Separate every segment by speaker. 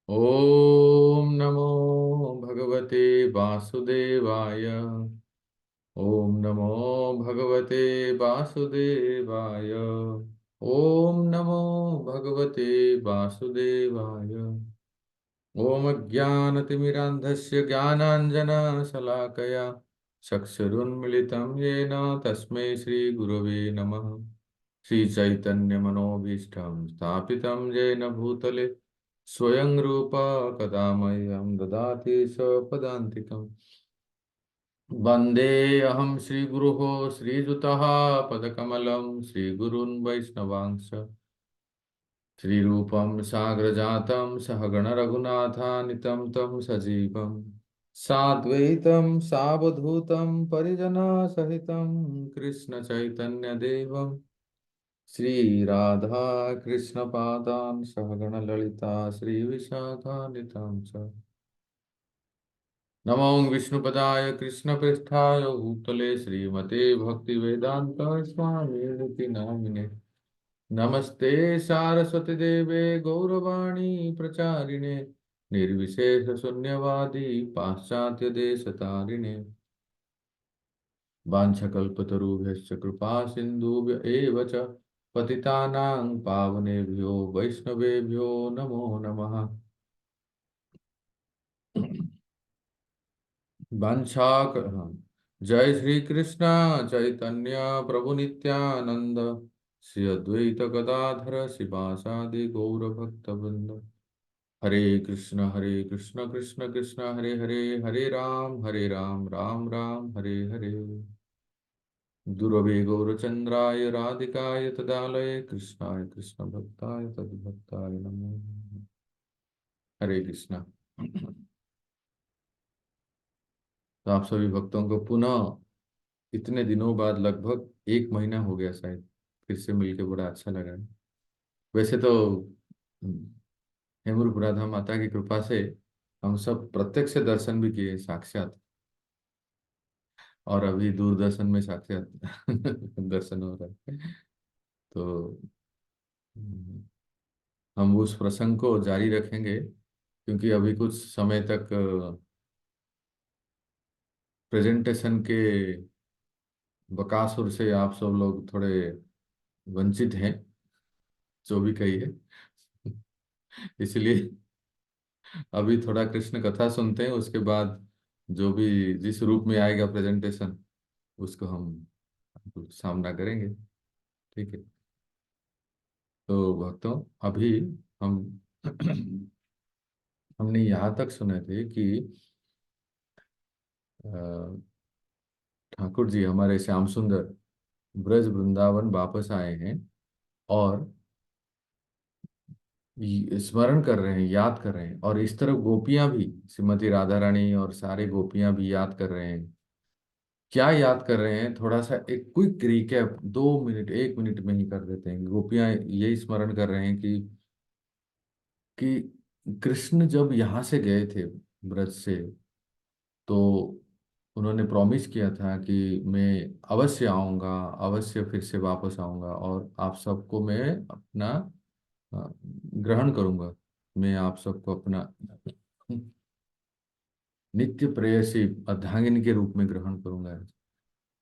Speaker 1: ओम नमो भगवते वासुदेवाय। ओम नमो भगवते वासुदेवाय। ओम नमो भगवते वासुदेवाय। ओम ज्ञानतिमिरान्धस्य ज्ञानाञ्जनशलाकया चक्षुरुन्मिलितं येन तस्मै श्रीगुरवे नमः। श्रीचैतन्यमनोभीष्टं स्थापितं येन भूतले स्वयं रूप कदा मह्यं ददाति स्वपदान्तिकम्। वन्देऽहं श्रीगुरोः श्रीयुतः पदकमलं श्रीगुरून् वैष्णवांश्च श्रीरूपं साग्रजातं सहगण रघुनाथान्वितं तं सजीवं साद्वैतं सावधूतं परिजनसहितं कृष्णचैतन्यदेवं श्रीराधा कृष्णपादान् सहगण ललिता श्रीविशाखान्वितां च नमो विष्णुपदाय कृष्णपृष्ठाय भूतले श्रीमते भक्तिवेदांत स्वामी नामिने नमस्ते सारस्वती देवे गौरवाणी प्रचारिणे निर्विशेष शून्यवादी पाश्चात्य देशतारिणे वाञ्छकल्पतरुभ्यश्च कृपा सिन्धुभ्य एव च पतितानां पावनेभ्यो वैष्णवेभ्यो नमो नमः। हाँ। जय श्री कृष्ण चैतन्य प्रभु नित्यानंद श्री अद्वैत गदाधर शिवासादि गौर भक्त वृंद। हरे कृष्ण कृष्ण कृष्ण हरे हरे हरे राम राम राम हरे हरे। दुरवे गौरचंद्राय राधिकाय तदालय कृष्णाय कृष्ण भक्ताय तद्भक्ताय नमो नमः। हरे कृष्णा। तो आप सभी भक्तों को पुनः इतने दिनों बाद लगभग एक महीना हो गया शायद फिर से मिलके बड़ा अच्छा लगा है। वैसे तो हेमूर राधा माता की कृपा से हम सब प्रत्यक्ष दर्शन भी किए साक्षात और अभी दूरदर्शन में साक्षात दर्शन हो रहा है। तो हम उस प्रसंग को जारी रखेंगे क्योंकि अभी कुछ समय तक प्रेजेंटेशन के बकासुर से आप सब लोग थोड़े वंचित हैं जो भी कहिए। इसलिए अभी थोड़ा कृष्ण कथा सुनते हैं उसके बाद जो भी जिस रूप में आएगा प्रेजेंटेशन उसको हम सामना करेंगे। ठीक है। तो भक्तों अभी हम हमने यहाँ तक सुने थे कि अ, ठाकुर जी हमारे श्याम सुंदर ब्रज वृंदावन वापस आए हैं और स्मरण कर रहे हैं याद कर रहे हैं और इस तरफ गोपियां भी श्रीमती राधा रानी और सारे गोपियां भी याद कर रहे हैं। क्या याद कर रहे हैं थोड़ा सा एक क्विक रिकैप 2 मिनट 1 मिनट में ही कर देते हैं। गोपियां यही स्मरण कर रहे हैं कि कृष्ण जब यहाँ से गए थे ब्रज से तो उन्होंने प्रॉमिस किया था कि मैं अवश्य आऊंगा अवश्य फिर से वापस आऊंगा और आप सबको मैं अपना ग्रहण करूंगा। मैं आप सबको अपना नित्य प्रेयसी अर्धांगिनी के रूप में ग्रहण करूंगा।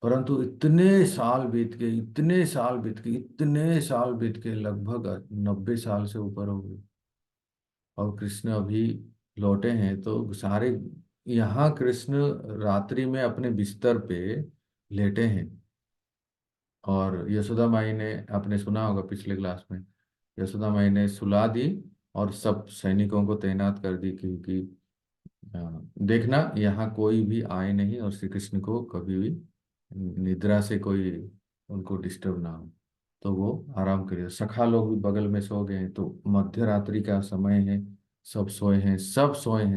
Speaker 1: परंतु इतने साल बीत के लगभग 90 साल से ऊपर हो गए और कृष्ण अभी लौटे हैं तो सारे यहाँ कृष्ण रात्रि में अपने बिस्तर पे लेटे हैं और यशोदा माई ने आपने सुना होगा पिछले क्लास में यशोदा माई ने सुला दी और सब सैनिकों को तैनात कर दी क्योंकि देखना यहाँ कोई भी आए नहीं और श्री कृष्ण को कभी भी निद्रा से कोई उनको डिस्टर्ब ना हो। तो वो आराम करिए सखा लोग भी बगल में सो गए हैं तो मध्य रात्रि का समय है। सब सोए हैं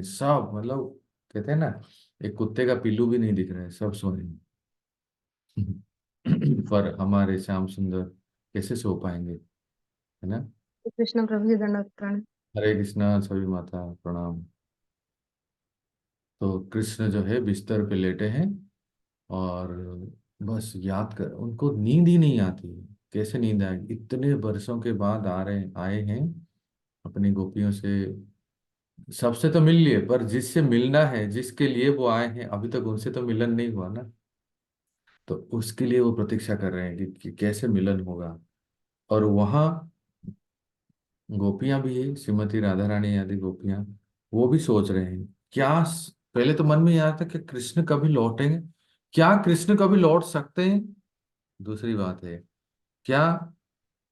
Speaker 1: सब मतलब कहते हैं ना एक कुत्ते का पिल्लू भी नहीं दिख रहा है सब सोए हैं। पर हमारे श्याम सुंदर कैसे सो पाएंगे है ना।
Speaker 2: कृष्ण प्रभु जी दंडवत प्रणाम।
Speaker 1: हरे कृष्णा सभी माता प्रणाम। तो कृष्ण जो है बिस्तर पे लेटे हैं और बस याद कर उनको नींद ही नहीं आती है। कैसे नींद आएगी इतने वर्षों के बाद आ रहे आए हैं अपनी गोपियों से सबसे तो मिल लिए, पर जिससे मिलना है, जिसके लिए वो आए हैं, अभी तक उनसे तो मिलन नहीं हुआ ना। तो उसके लिए वो प्रतीक्षा कर रहे हैं कि कैसे मिलन होगा। और वहां गोपियां भी है, श्रीमती राधा रानी आदि गोपियां, वो भी सोच रहे हैं क्या। पहले तो मन में ये आया था कि कृष्ण कभी लौटेंगे, क्या कृष्ण कभी लौट सकते हैं। दूसरी बात है, क्या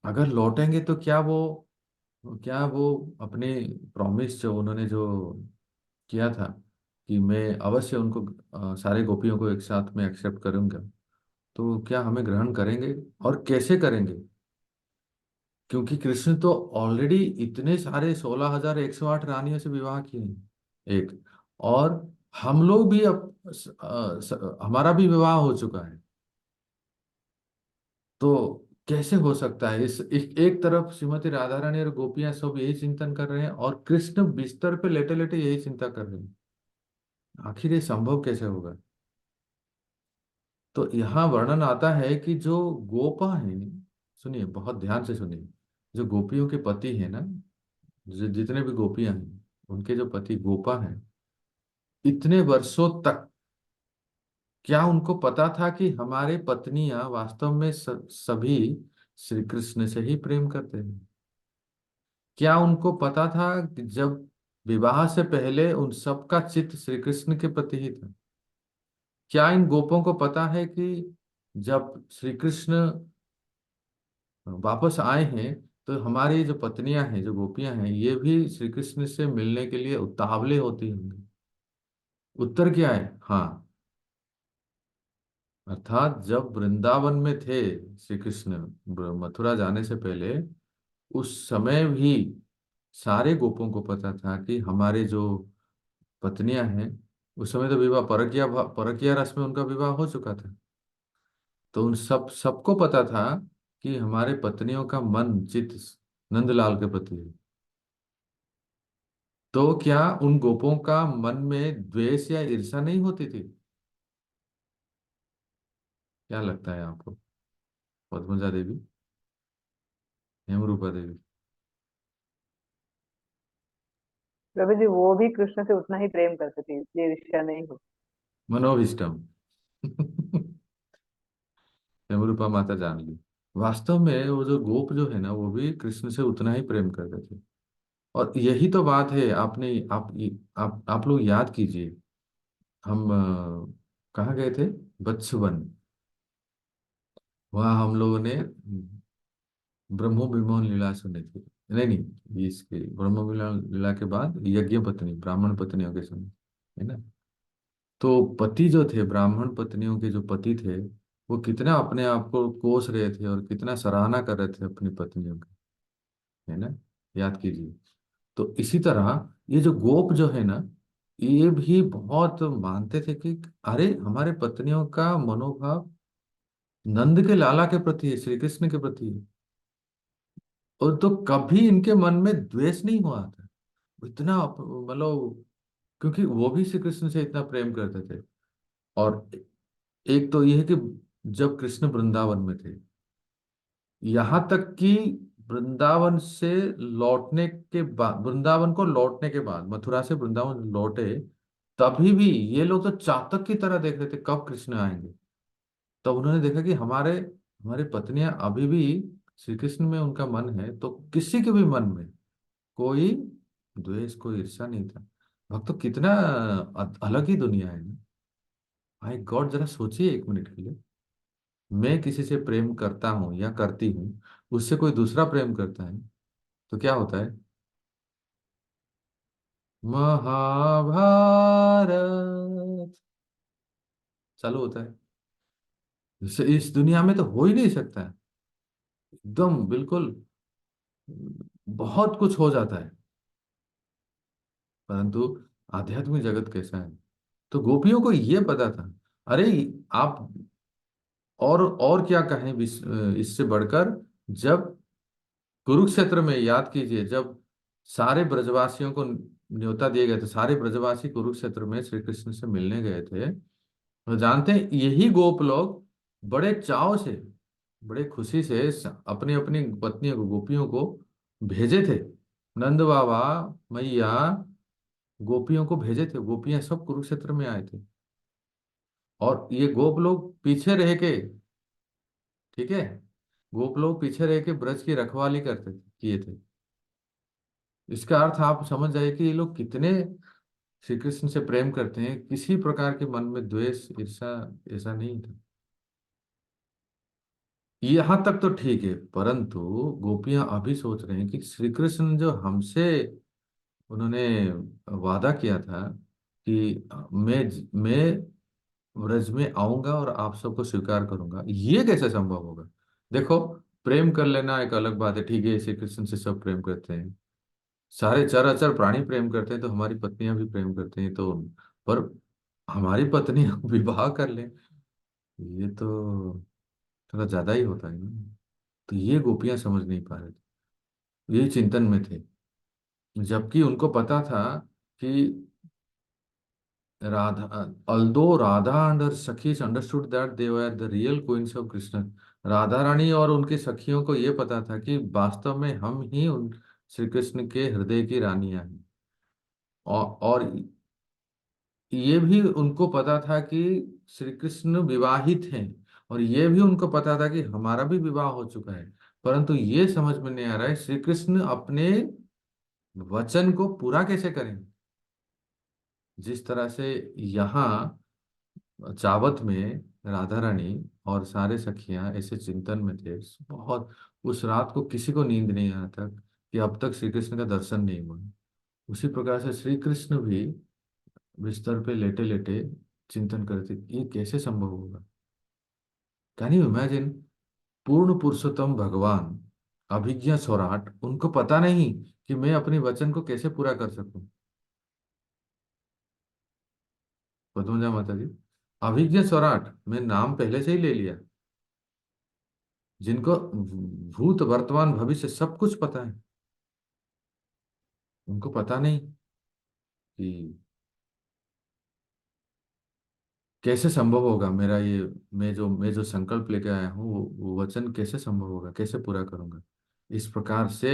Speaker 1: अगर लौटेंगे तो क्या वो अपने प्रॉमिस जो उन्होंने जो किया था कि मैं अवश्य उनको सारे गोपियों को एक साथ में एक्सेप्ट करूंगा, तो क्या हमें ग्रहण करेंगे, और कैसे करेंगे। क्योंकि कृष्ण तो ऑलरेडी इतने सारे 16,108 रानियों से विवाह किए हैं, एक। और हम लोग भी हमारा भी विवाह हो चुका है। तो कैसे हो सकता है, एक तरफ श्रीमती राधा रानी और गोपियां सब यही चिंतन कर रहे हैं, और कृष्ण बिस्तर पे लेटे लेटे यही चिंता कर रहे हैं। आखिर ये संभव कैसे होगा। तो यहाँ वर्णन आता है कि जो गोपा है, सुनिए बहुत ध्यान से सुनिए, जो गोपियों के पति है ना, जो जितने भी गोपियां हैं, उनके जो पति गोपा हैं, इतने वर्षों तक क्या उनको पता था कि हमारे पत्नियां वास्तव में सभी श्री कृष्ण से ही प्रेम करते हैं। क्या उनको पता था कि जब विवाह से पहले उन सबका चित्त श्री कृष्ण के प्रति ही था। क्या इन गोपों को पता है कि जब श्री कृष्ण वापस आए हैं, तो हमारी जो पत्नियां हैं, जो गोपियां हैं, ये भी श्री कृष्ण से मिलने के लिए उतावले होती होंगी। उत्तर क्या है, हाँ। अर्थात जब वृंदावन में थे श्री कृष्ण, मथुरा जाने से पहले, उस समय भी सारे गोपों को पता था कि हमारे जो पत्नियां हैं, उस समय तो विवाह परकिया रस में उनका विवाह हो चुका था। तो उन सबको पता था कि हमारे पत्नियों का मन चित नंदलाल के प्रति है। तो क्या उन गोपों का मन में द्वेष या ईर्ष्या नहीं होती थी। क्या लगता है आपको, पद्मजा देवी, हेमरूपा देवी।
Speaker 3: प्रभु जी वो भी कृष्ण से उतना ही प्रेम करते थे, इसलिए ईर्ष्या नहीं हो।
Speaker 1: मनोभिष्टम। हेमरूपा माता जान ली। वास्तव में वो जो गोप जो है ना, वो भी कृष्ण से उतना ही प्रेम करते थे। और यही तो बात है। आपने आप लोग याद कीजिए, हम कहाँ गए थे, बत्सुवन। वहाँ हम लोगों ने ब्रह्मो विमोहन लीला सुनी थी। नहीं नहीं, ये इसके ब्रह्मो विमोहन लीला के बाद यज्ञ पत्नी, ब्राह्मण पत्नियों के समय, है ना। तो पति जो थे, ब्राह्मण पत्नियों के जो पति थे, वो कितना अपने आप को कोस रहे थे और कितना सराहना कर रहे थे अपनी पत्नियों की, है ना। याद कीजिए। तो इसी तरह ये जो गोप जो है ना, ये भी बहुत मानते थे कि अरे हमारे पत्नियों का मनोभाव नंद के लाला के प्रति है, श्री कृष्ण के प्रति है। और तो कभी इनके मन में द्वेष नहीं हुआ था। इतना मतलब, क्योंकि वो भी श्री कृष्ण से इतना प्रेम करते थे। और एक तो यह है कि जब कृष्ण वृंदावन में थे, यहां तक कि वृंदावन से लौटने के बाद, वृंदावन को लौटने के बाद, मथुरा से वृंदावन लौटे, तभी भी ये लोग तो चातक की तरह देख रहे थे कब कृष्ण आएंगे। तब उन्होंने देखा कि हमारे हमारी पत्नियां अभी भी श्री कृष्ण में उनका मन है, तो किसी के भी मन में कोई द्वेष, कोई ईर्ष्या नहीं था। भक्त तो कितना अलग ही दुनिया है ना। भाई गॉड, जरा सोचिए एक मिनट के लिए। मैं किसी से प्रेम करता हूँ या करती हूँ, उससे कोई दूसरा प्रेम करता है, तो क्या होता है, महाभारत चालू होता है। इस दुनिया में तो हो ही नहीं सकता है। एकदम बिल्कुल बहुत कुछ हो जाता है। परंतु आध्यात्मिक जगत कैसा है। तो गोपियों को ये पता था। अरे आप और क्या कहें इससे बढ़कर, जब कुरुक्षेत्र में याद कीजिए, जब सारे ब्रजवासियों को न्योता दिए गए थे, सारे ब्रजवासी कुरुक्षेत्र में श्री कृष्ण से मिलने गए थे, तो जानते हैं यही गोप लोग बड़े चाव से, बड़े खुशी से अपनी अपनी पत्नियों को, गोपियों को भेजे थे। नंद बाबा, मैया, गोपियों को भेजे थे, गोपियां सब कुरुक्षेत्र में आए थे, और ये गोप लोग पीछे रह के, ठीक है, गोप लोग पीछे रह के ब्रज की रखवाली करते थे, किए थे। इसका अर्थ आप समझ जाइए कि ये लोग कितने श्री कृष्ण से प्रेम करते हैं, किसी प्रकार के मन में द्वेष ईर्षा ऐसा नहीं था। यहां तक तो ठीक है, परंतु गोपियां अभी सोच रहे हैं कि श्री कृष्ण जो हमसे उन्होंने वादा किया था कि मैं ब्रज में आऊंगा और आप सबको स्वीकार करूंगा, ये कैसे संभव होगा? देखो, प्रेम कर लेना एक अलग बात है, ठीक है, श्री कृष्ण से सब प्रेम करते हैं, सारे चराचर प्राणी प्रेम करते हैं, तो हमारी पत्नियां भी प्रेम करते हैं, तो पर हमारी पत्नी हम विवाह कर लें, ये तो थोड़ा ज्यादा ही होता है ना। तो ये गोपियां समझ नहीं पा रहे थे, यही चिंतन में थे, जबकि उनको पता था कि although Radha and her Sakhis understood that they were the real queens of Krishna, Radha Rani और उनकी सखियों को ये पता था कि वास्तव में हम ही उन श्री कृष्ण के हृदय की रानियां हैं, और ये भी उनको पता था कि श्री कृष्ण विवाहित हैं, और ये भी उनको पता था कि हमारा भी विवाह हो चुका है। परंतु ये समझ में नहीं आ रहा है श्री कृष्ण अपने वचन को पूरा कैसे करेंगे। जिस तरह से यहाँ चावत में राधा रानी और सारे सखियां ऐसे चिंतन में थे, बहुत, उस रात को किसी को नींद नहीं आया था कि अब तक श्री कृष्ण का दर्शन नहीं हुआ। उसी प्रकार से श्री कृष्ण भी बिस्तर पे लेटे लेटे चिंतन करते, ये कैसे संभव होगा? Can you imagine? पूर्ण पुरुषोत्तम भगवान, अभिज्ञ सौराट, उनको पता नहीं कि मैं अपने वचन को कैसे पूरा कर सकूं। पदमजा माता जी, अभिज्ञ सौराट, मैं नाम पहले से ही ले लिया, जिनको भूत वर्तमान भविष्य सब कुछ पता है, उनको पता नहीं कि कैसे संभव होगा मेरा ये, मैं जो संकल्प लेके आया हूँ वो वचन कैसे संभव होगा, कैसे पूरा करूंगा। इस प्रकार से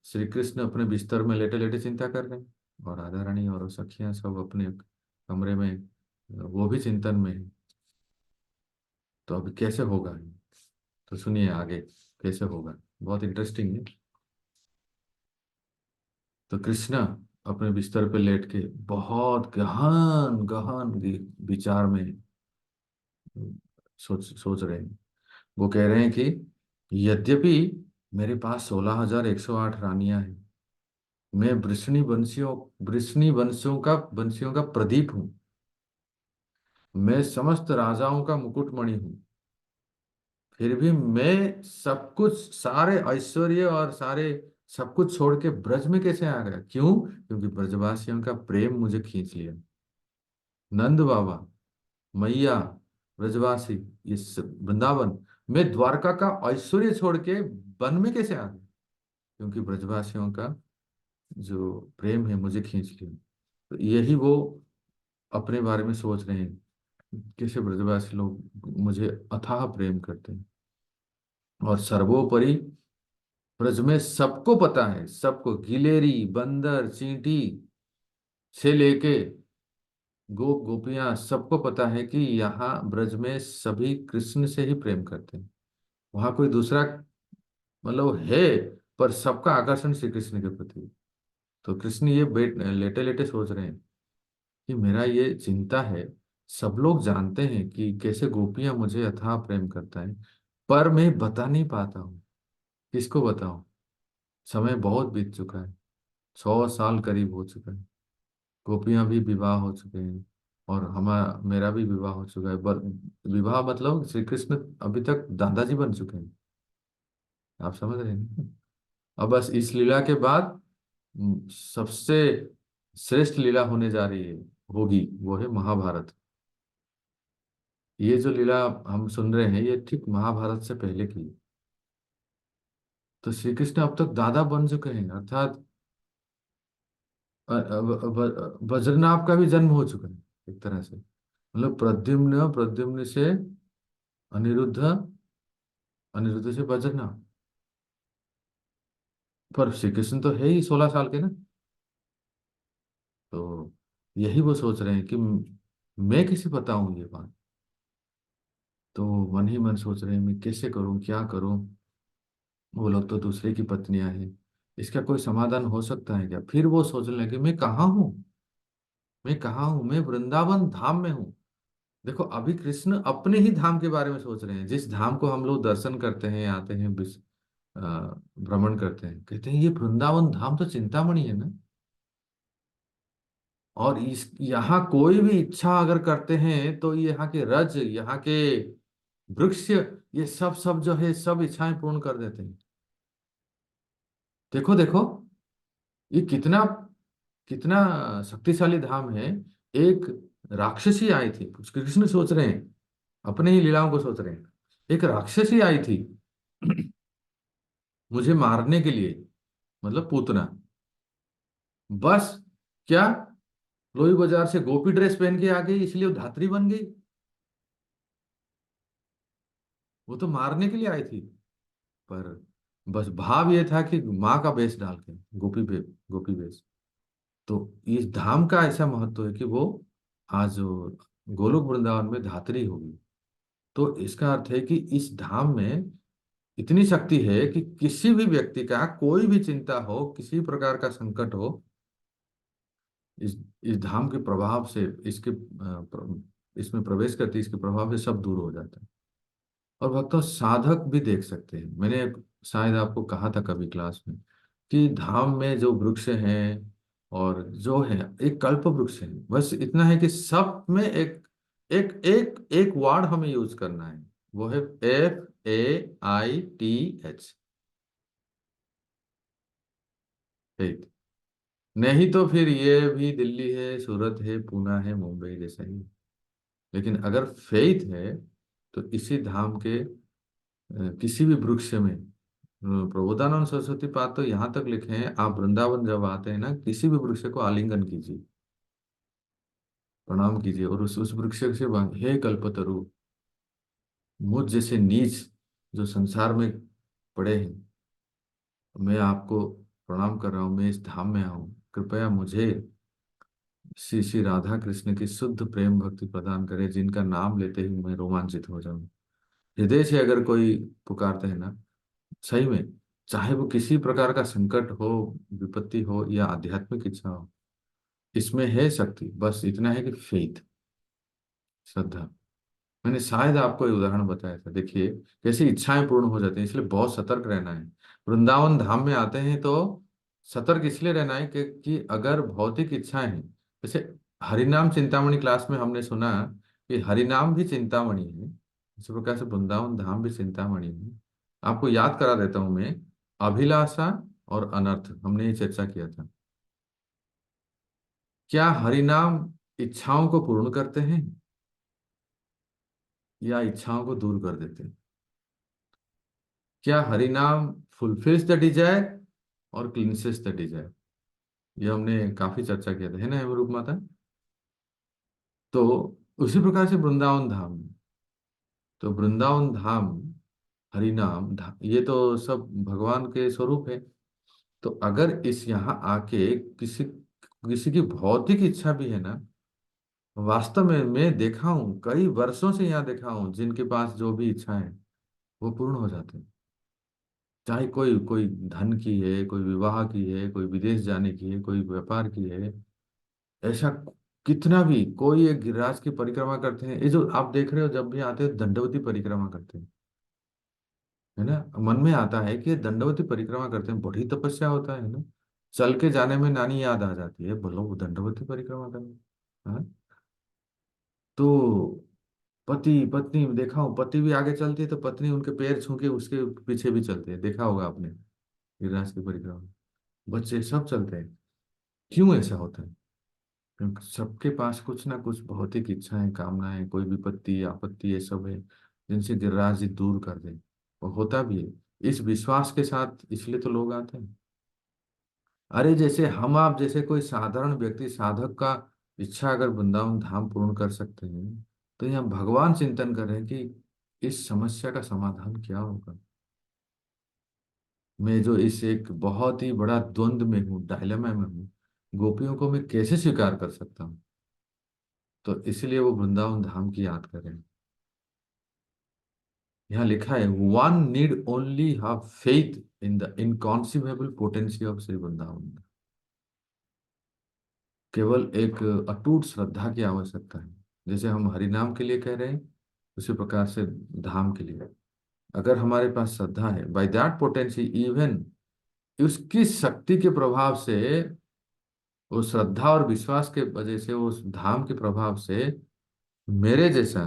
Speaker 1: श्री कृष्ण अपने बिस्तर में लेटे लेटे चिंता कर रहे हैं, और राधा रानी और सखियां सब अपने कमरे में, वो भी चिंतन में है। तो अभी कैसे होगा ये? तो सुनिए आगे कैसे होगा, बहुत इंटरेस्टिंग है। तो कृष्णा अपने बिस्तर पे लेट के बहुत गहन गहन विचार में सोच सोच रहे हैं। वो कह रहे हैं कि यद्यपि मेरे पास 16,108 रानियां हैं, मैं वृष्णि वंशियों का प्रदीप हूँ, मैं समस्त राजाओं का मुकुटमणि हूँ, फिर भी मैं सब कुछ, सारे ऐश्वर्य और सारे सब कुछ छोड़ के ब्रज में कैसे आ गया? क्यों? क्योंकि ब्रजवासियों का प्रेम मुझे खींच लिया। नंद बाबा, मैया, ब्रजवासी, वृंदावन, मैं द्वारका का ऐश्वर्य छोड़ के वन में कैसे आ गया? क्योंकि ब्रजवासियों का जो प्रेम है मुझे खींच लिया। तो यही वो अपने बारे में सोच रहे हैं, कैसे ब्रजवासी लोग मुझे अथाह प्रेम करते हैं। और सर्वोपरि ब्रज में सबको पता है, सबको, गिलेरी, बंदर, चींटी से लेके गोपियां, सबको पता है कि यहाँ ब्रज में सभी कृष्ण से ही प्रेम करते हैं। वहां कोई दूसरा मतलब है, पर सबका आकर्षण श्री कृष्ण के प्रति है। तो कृष्ण ये लेटे लेटे सोच रहे हैं कि मेरा ये चिंता है, सब लोग जानते हैं कि कैसे गोपियां मुझे अथाह प्रेम करता है, पर मैं बता नहीं पाता हूँ, किसको बताऊं? समय बहुत बीत चुका है, 100 साल करीब हो चुका है, गोपियां भी विवाह हो चुके हैं, और हमारा मेरा भी विवाह हो चुका है, पर विवाह मतलब श्री कृष्ण अभी तक दादाजी बन चुके हैं। आप समझ रहे हैं? अब बस इस लीला के बाद सबसे श्रेष्ठ लीला होने जा रही है, होगी, वो है महाभारत। ये जो लीला हम सुन रहे हैं, ये ठीक महाभारत से पहले की है। तो श्री कृष्ण अब तक दादा बन चुके हैं, अर्थात वज्रनाभ का भी जन्म हो चुका है एक तरह से, मतलब प्रद्युम्न, प्रद्युम्न से अनिरुद्ध, अनिरुद्ध से वज्रनाभ। पर श्री कृष्ण तो है ही 16 साल के ना, तो यही वो सोच रहे हैं कि मैं किसे बताऊं ये बात। तो मन ही मन सोच रहे हैं मैं कैसे करूं, क्या करूं। वो लोग तो दूसरे की पत्नियां हैं, इसका कोई समाधान हो सकता है क्या? फिर वो सोचने लगे मैं कहाँ हूँ, मैं कहाँ हूँ, मैं वृंदावन धाम में हूँ। देखो अभी कृष्ण अपने ही धाम के बारे में सोच रहे हैं, जिस धाम को हम लोग दर्शन करते हैं, आते हैं, भ्रमण करते हैं, कहते हैं ये वृंदावन धाम तो चिंतामणि है ना। और इस यहाँ कोई भी इच्छा अगर करते हैं तो यहाँ के रज, यहाँ के वृक्ष, ये सब सब जो है सब इच्छाएं पूर्ण कर देते हैं। देखो देखो, ये कितना कितना शक्तिशाली धाम है। एक राक्षसी आई थी, कृष्ण सोच रहे हैं, अपने ही लीलाओं को सोच रहे हैं। एक राक्षसी आई थी मुझे मारने के लिए, मतलब पूतना। बस क्या, लोई बाजार से गोपी ड्रेस पहन के आ गई, इसलिए वो धात्री बन गई। वो तो मारने के लिए आई थी, पर बस भाव ये था कि माँ का वेश डाल के, गोपी वेश। तो इस धाम का ऐसा महत्व है कि वो आज गोलोक वृंदावन में धात्री होगी। तो इसका अर्थ है कि इस धाम में इतनी शक्ति है कि किसी भी व्यक्ति का कोई भी चिंता हो, किसी प्रकार का संकट हो, इस इस धाम के प्रभाव से, इसमें प्रवेश करते इसके प्रभाव से सब दूर हो जाता है। और भक्तों साधक भी देख सकते हैं, मैंने शायद आपको कहा था कभी क्लास में कि धाम में जो वृक्ष हैं और जो है, एक कल्प वृक्ष है। बस इतना है कि सब में एक एक एक एक वर्ड हमें यूज करना है, वो है FAITH, फेथ। नहीं तो फिर ये भी दिल्ली है, सूरत है, पूना है, मुंबई जैसा ही। लेकिन अगर फेथ है तो इसी धाम के किसी भी वृक्ष में, प्रबोधानंद सरस्वती पाद तो यहाँ तक लिखे हैं, आप वृंदावन जब आते हैं ना, किसी भी वृक्ष को आलिंगन कीजिए, प्रणाम कीजिए, और उस वृक्ष से हे कल्पतरु, मुझ जैसे नीच जो संसार में पड़े हैं, मैं आपको प्रणाम कर रहा हूँ, मैं इस धाम में आऊँ, कृपया मुझे श्री श्री राधा कृष्ण की शुद्ध प्रेम भक्ति प्रदान करे, जिनका नाम लेते ही मैं रोमांचित हो जाऊं। हृदय से अगर कोई पुकारते हैं ना, सही में, चाहे वो किसी प्रकार का संकट हो, विपत्ति हो, या आध्यात्मिक इच्छा हो, इसमें है शक्ति। बस इतना है कि फेथ, श्रद्धा। मैंने शायद आपको एक उदाहरण बताया था, देखिए कैसी इच्छाएं पूर्ण हो जाती हैं। इसलिए बहुत सतर्क रहना है। वृंदावन धाम में आते हैं तो सतर्क इसलिए रहना है कि अगर भौतिक इच्छाएं हैं, जैसे हरिनाम चिंतामणि क्लास में हमने सुना कि हरिनाम भी चिंतामणि है, इसी प्रकार से वृंदावन धाम भी चिंतामणि है। आपको याद करा देता हूं मैं, अभिलाषा और अनर्थ हमने ये चर्चा किया था। क्या हरिनाम इच्छाओं को पूर्ण करते हैं या इच्छाओं को दूर कर देते हैं? क्या हरिनाम फुलफिल्स द डिजायर और क्लींसेस द डिजायर? ये हमने काफी चर्चा किया था, है ना रूप माता? तो उसी प्रकार से वृंदावन धाम, तो वृंदावन धाम, हरिनाम ये तो सब भगवान के स्वरूप है। तो अगर इस यहाँ आके किसी किसी की भौतिक इच्छा भी है ना, वास्तव में मैं देखा हूँ, कई वर्षों से यहाँ देखा हूँ, जिनके पास जो भी इच्छा है वो पूर्ण हो जाते हैं। चाहे कोई कोई धन की है, कोई विवाह की है, कोई विदेश जाने की है, कोई व्यापार की है, ऐसा कितना भी। कोई एक गिरिराज की परिक्रमा करते हैं, ये जो आप देख रहे हो, जब भी आते हैं दंडवती परिक्रमा करते हैं, है ना। मन में आता है कि ये दंडवती परिक्रमा करते हैं, बड़ी तपस्या होता है ना। चल के जाने में नानी याद आ जाती है, बोलो वो दंडवती परिक्रमा करने। हाँ? तो पति पत्नी देखा हूँ, पति भी आगे चलती है तो पत्नी उनके पैर छू के उसके पीछे भी चलते हैं, देखा होगा आपने गिरिराज की परिक्रमा। बच्चे सब चलते हैं। क्यों ऐसा होता है? क्योंकि सबके पास कुछ ना कुछ भौतिक इच्छाएं, कामनाएं, कोई विपत्ति आपत्ति ये सब है, जिनसे गिरिराज जी दूर कर दे। और होता भी है इस विश्वास के साथ, इसलिए तो लोग आते हैं। अरे जैसे हम आप जैसे कोई साधारण व्यक्ति, साधक का इच्छा अगर वृंदावन धाम पूर्ण कर सकते हैं, तो यहाँ भगवान चिंतन कर रहे हैं कि इस समस्या का समाधान क्या होगा। मैं जो इस एक बहुत ही बड़ा द्वंद में हूँ, डायलेमा में हूँ, गोपियों को मैं कैसे स्वीकार कर सकता हूँ? तो इसलिए वो वृंदावन धाम की याद कर रहे हैं। यहाँ लिखा है, one need only have faith in the inconceivable potency of Shri Vrindavan. केवल एक अटूट श्रद्धा की आवश्यकता है। जैसे हम हरिनाम के लिए कह रहे हैं, उसी प्रकार से धाम के लिए अगर हमारे पास श्रद्धा है, बाय दैट पोटेंसी इवन, उसकी शक्ति के प्रभाव से, वो श्रद्धा और विश्वास के वजह से, उस धाम के प्रभाव से मेरे जैसा,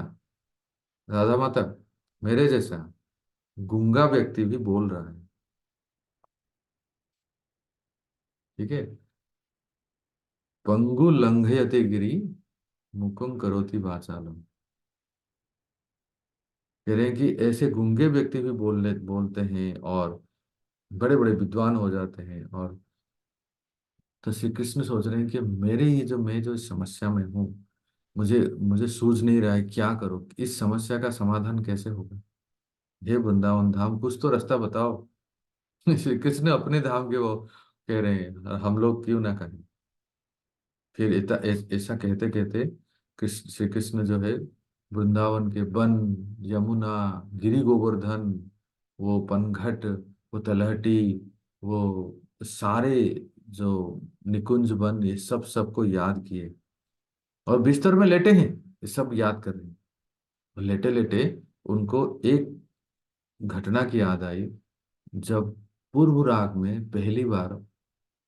Speaker 1: राधा माता, मेरे जैसा गूंगा व्यक्ति भी बोल रहा है। ठीक है। पंगु लंघयते गिरी मुकुं करोति वाचालम। कह रहे हैं कि ऐसे गूंगे व्यक्ति भी बोलते हैं और बड़े बड़े विद्वान हो जाते हैं। और तो श्री कृष्ण सोच रहे हैं कि मेरे ये जो मैं जो इस समस्या में हूँ, मुझे मुझे सूझ नहीं रहा है क्या करूँ, इस समस्या का समाधान कैसे होगा। हे वृंदावन धाम, कुछ तो रास्ता बताओ। श्री कृष्ण अपने धाम के वो कह रहे हैं, हम लोग क्यों ना कहें। फिर ऐसा कहते कहते श्री कृष्ण जो है, वृंदावन के वन, यमुना, गिरी गोवर्धन, वो पनघट, वो तलहटी, वो सारे जो निकुंज वन, ये सब सबको याद किए और बिस्तर में लेटे हैं, ये सब याद कर रहे हैं। और लेटे लेटे उनको एक घटना की याद आई, जब पूर्व राग में पहली बार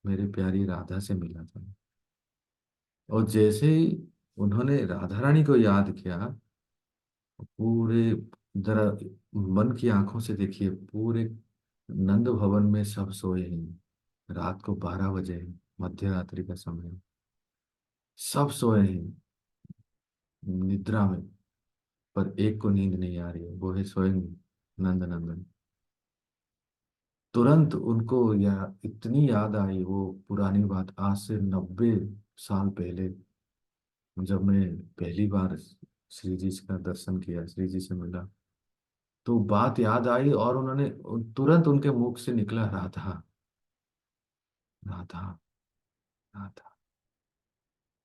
Speaker 1: मेरी प्यारी राधा से मिला था। और जैसे ही उन्होंने राधा रानी को याद किया, पूरे, जरा मन की आंखों से देखिए, पूरे नंद भवन में सब सोए हैं। रात को 12 बजे है, मध्य रात्रि का समय है। सब सोए हैं निद्रा में, पर एक को नींद नहीं आ रही है, वो है स्वयं नंद नंदन। तुरंत उनको इतनी याद आई वो पुरानी बात, आज से 90 साल पहले, जब मैं पहली बार श्री जी का दर्शन किया, श्री जी से मिला, तो बात याद आई और उन्होंने तुरंत उनके मुख से निकला, राधा, राधा, राधा।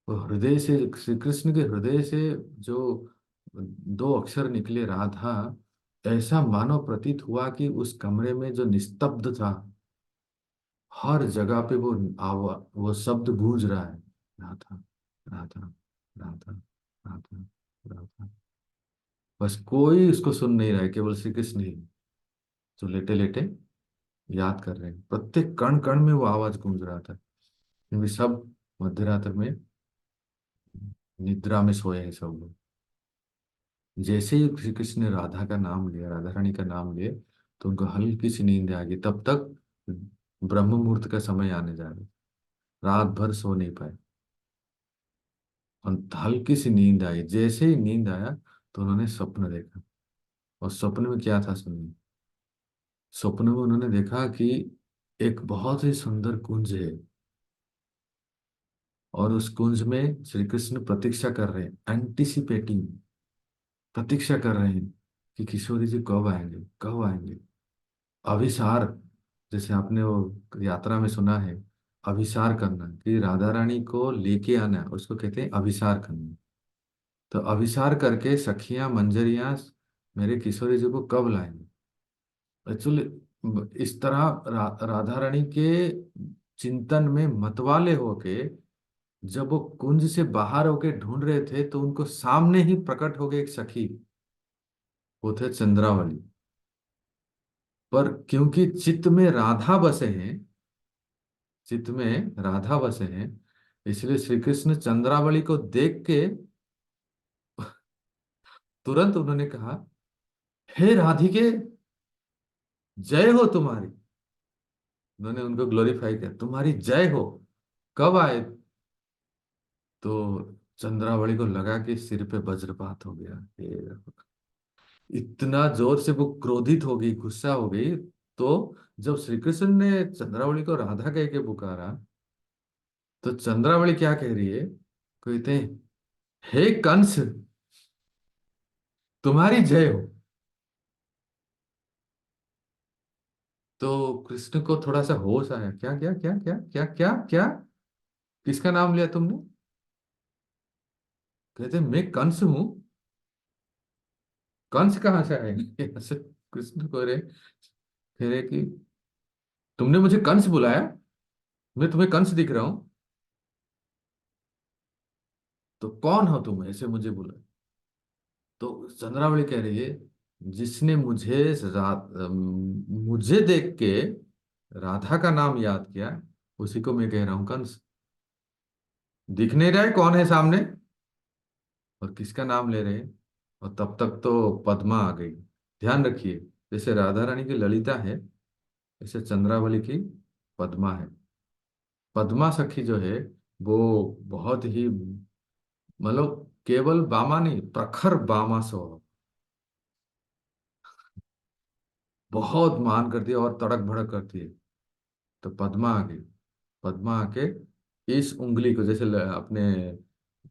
Speaker 1: वो हृदय से, श्री कृष्ण के हृदय से जो दो अक्षर निकले, राधा, ऐसा मानो प्रतीत हुआ कि उस कमरे में जो निस्तब्ध था, हर जगह पे वो शब्द गूंज रहा है, राधा, राधा, राधा, राधा, राधा। बस कोई उसको सुन नहीं रहा है, केवल श्री कृष्ण ही जो लेटे लेटे याद कर रहे हैं। प्रत्येक कण कण में वो आवाज गूंज रहा था, क्योंकि सब मध्य रात्र में निद्रा में सोए हैं सब लोग। जैसे ही श्री कृष्ण ने राधा का नाम लिया, राधा रानी का नाम लिए, तो उनको हल्की सी नींद आ गई। तब तक ब्रह्म मुहूर्त का समय आने जा रहा, रात भर सो नहीं पाए और हल्की सी नींद आई। जैसे ही नींद आया तो उन्होंने स्वप्न देखा। और स्वप्न में क्या था सुनिए। स्वप्न में उन्होंने देखा कि एक बहुत ही सुंदर कुंज है और उस कुंज में श्री कृष्ण प्रतीक्षा कर रहे हैं, एंटिसिपेटिंग, प्रतीक्षा कर रहे हैं कि किशोरी जी कब आएंगे, कब आएंगे। अभिसार, जैसे आपने वो यात्रा में सुना है, अभिसार करना, कि राधा रानी को लेके आना, उसको कहते हैं अभिसार करना। तो अभिसार करके सखियां मंजरियां मेरे किशोरी जी को कब लाएंगे। एक्चुअली इस तरह राधा रानी के चिंतन में मतवाले होके, जब वो कुंज से बाहर होके ढूंढ रहे थे, तो उनको सामने ही प्रकट हो गए एक सखी, वो थे चंद्रावली। पर क्योंकि चित्त में राधा बसे हैं, चित्त में राधा बसे हैं, इसलिए श्री कृष्ण चंद्रावली को देख के तुरंत उन्होंने कहा, हे राधिके, जय हो तुम्हारी। उन्होंने उनको ग्लोरीफाई किया, तुम्हारी जय हो। कब आए? तो चंद्रावली को लगा कि सिर पे वज्रपात हो गया। इतना जोर से वो क्रोधित हो गई, गुस्सा हो गई। तो जब श्री कृष्ण ने चंद्रावली को राधा कह के पुकारा, तो चंद्रावली क्या कह रही है, कहते हैं, हे कंस, तुम्हारी जय हो। तो कृष्ण को थोड़ा सा होश आया, क्या क्या क्या क्या क्या क्या क्या। किसका नाम लिया तुमने? कहते मैं कंस हूं। कंस कहाँ से आएंगे? ऐसे कृष्ण को रे कह रहे कि तुमने मुझे कंस बुलाया, मैं तुम्हें कंस दिख रहा हूं, तो कौन हो तुम ऐसे मुझे बुला? तो चंद्रावली कह रही है, जिसने मुझे देख के राधा का नाम याद किया, उसी को मैं कह रहा हूं कंस। दिख नहीं रहा है कौन है सामने और किसका नाम ले रहे हैं। और तब तक तो पद्मा आ गई। ध्यान रखिए, जैसे राधा रानी की ललिता है, ऐसे चंद्रावली की पद्मा है। पद्मा सखी जो है वो बहुत ही, मतलब केवल बामा नहीं, प्रखर बामा स्वभाव, बहुत मान करती है और तड़क भड़क करती है। तो पद्मा आ गई। पद्मा आके इस उंगली को, जैसे अपने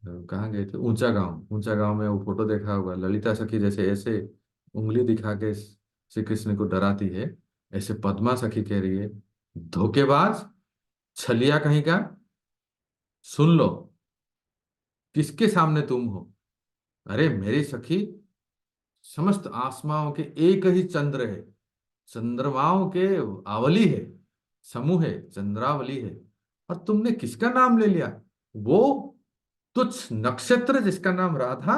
Speaker 1: कहाँ गए थे, ऊंचा गांव, ऊंचा गांव में वो फोटो देखा होगा, ललिता सखी जैसे ऐसे उंगली दिखा के श्री कृष्ण को डराती है, ऐसे पद्मा सखी कह रही है, धोखेबाज, छलिया कहीं का, सुन लो, किसके सामने तुम हो? अरे मेरी सखी, समस्त आसमाओं के एक ही चंद्र है, चंद्रमाओं के आवली है, समूह है, चंद्रावली है, और तुमने किसका नाम ले लिया? वो तुच्छ नक्षत्र जिसका नाम राधा।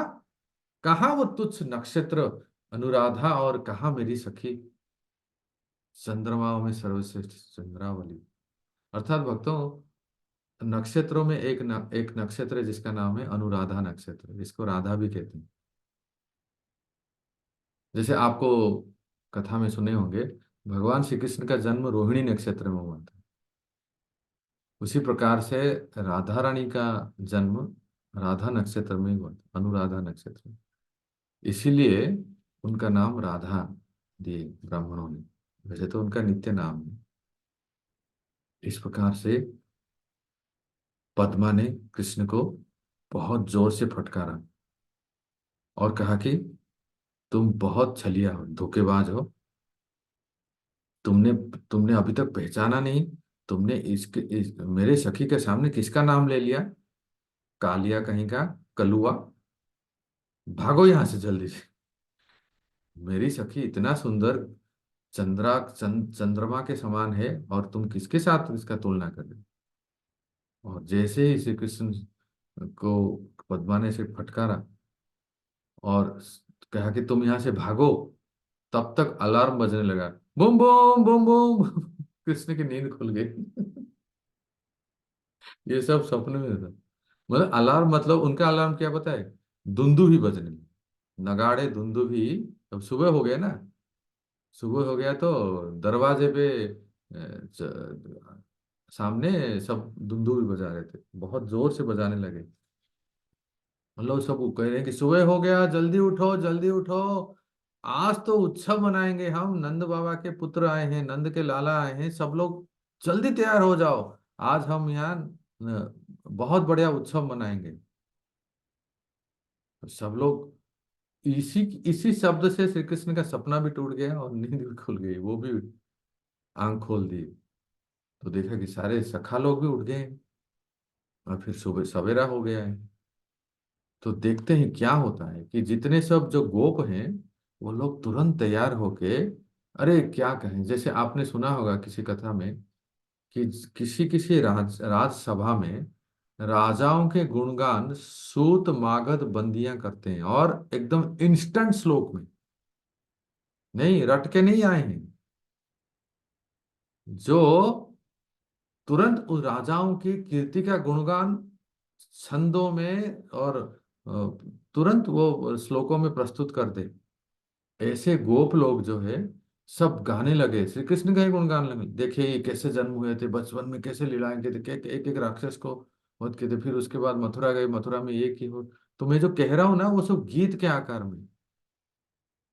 Speaker 1: कहाँ वो तुच्छ नक्षत्र अनुराधा, और कहाँ मेरी सखी चंद्रमाओं में सर्वश्रेष्ठ चंद्रावली। अर्थात भक्तों, नक्षत्रों में एक नक्षत्र है जिसका नाम है अनुराधा नक्षत्र, जिसको राधा भी कहते हैं। जैसे आपको कथा में सुने होंगे, भगवान श्री कृष्ण का जन्म रोहिणी नक्षत्र में हुआ था। उसी प्रकार से राधा रानी का जन्म राधा नक्षत्र में ही हुआ था, अनुराधा नक्षत्र में। इसीलिए उनका नाम राधा दिए ब्राह्मणों ने। वैसे तो उनका नित्य नाम है। इस प्रकार से पद्मा ने कृष्ण को बहुत जोर से फटकारा और कहा कि तुम बहुत छलिया हो, धोखेबाज हो। तुमने तुमने अभी तक पहचाना नहीं। तुमने मेरे सखी के सामने किसका नाम ले लिया? कालिया कहीं का, कलुआ, भागो यहां से जल्दी से। मेरी सखी इतना सुंदर, चंद्रमा के समान है, और तुम किसके साथ इसका तुलना कर रहे हो? और जैसे ही श्री कृष्ण को पद्मा ने से फटकारा और कहा कि तुम यहां से भागो, तब तक अलार्म बजने लगा, boom boom boom boom. Krishna की नींद खुल गई। ये सब सपने में था। मतलब अलार्म, मतलब उनका अलार्म क्या पता है? दुंदुभी बजने लगी। नगाड़े दुंदुभी। अब सुबह हो गया ना, सुबह हो गया तो दरवाजे पे सामने सब दुंदुभी बजा रहे थे, बहुत जोर से बजाने लगे। मतलब सब वो कह रहे हैं कि सुबह हो गया, जल्दी उठो जल्दी उठो, आज तो उत्सव मनाएंगे हम, नंद बाबा के पुत्र आए हैं, नंद के लाला आए हैं, सब लोग जल्दी तैयार हो जाओ, आज हम यहाँ बहुत बढ़िया उत्सव मनाएंगे। तो सब लोग, इसी इसी शब्द से श्री कृष्ण का सपना भी टूट गया और नींद भी खुल गई, वो भी आंख खोल दी। तो देखा कि सारे सखा लोग भी उठ गए हैं, और फिर सुबह सवेरा हो गया है। तो देखते हैं क्या होता है कि जितने सब जो गोप हैं, वो लोग तुरंत तैयार होके, अरे क्या कहें, जैसे आपने सुना होगा किसी कथा में कि किसी किसी राजसभा में राजाओं के गुणगान सूत मागध बंदियां करते हैं, और एकदम इंस्टेंट श्लोक में, नहीं रट के नहीं आए हैं, जो तुरंत उस राजाओं की कीर्ति का गुणगान छंदों में और अ, तुरंत वो श्लोकों में प्रस्तुत कर दे। ऐसे गोप लोग जो है सब गाने लगे, श्री कृष्ण का ही गुणगान लगे। देखिए ये कैसे जन्म हुए थे, बचपन में कैसे लीलाएं की थी, एक एक राक्षस को वध किए थे, फिर उसके बाद मथुरा गए, मथुरा में ये की हो। तो मैं जो कह रहा हूं ना, वो सब गीत के आकार में,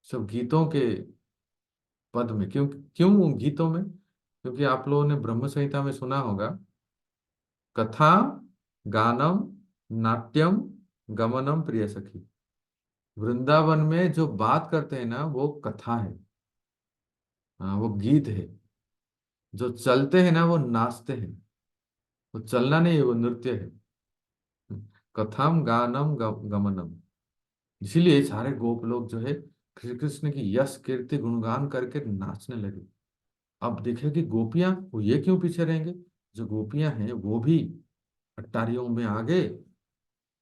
Speaker 1: सब गीतों के पद में। क्यों क्यों गीतों में? क्योंकि आप लोगों ने ब्रह्म संहिता में सुना होगा, कथा, गानम, नाट्यम, गमनम प्रिय सखी। वृंदावन में जो बात करते हैं ना, वो कथा है। हाँ, वो गीत है। जो चलते हैं ना, वो नाचते हैं। वो चलना नहीं है, वो नृत्य है। कथम गानम गमनम। इसीलिए सारे गोप लोग जो है श्री कृष्ण की यश कीर्ति गुणगान करके नाचने लगे। अब देखे कि गोपियां, वो ये क्यों पीछे रहेंगे? जो गोपियां हैं वो भी अट्टारियों में आ गए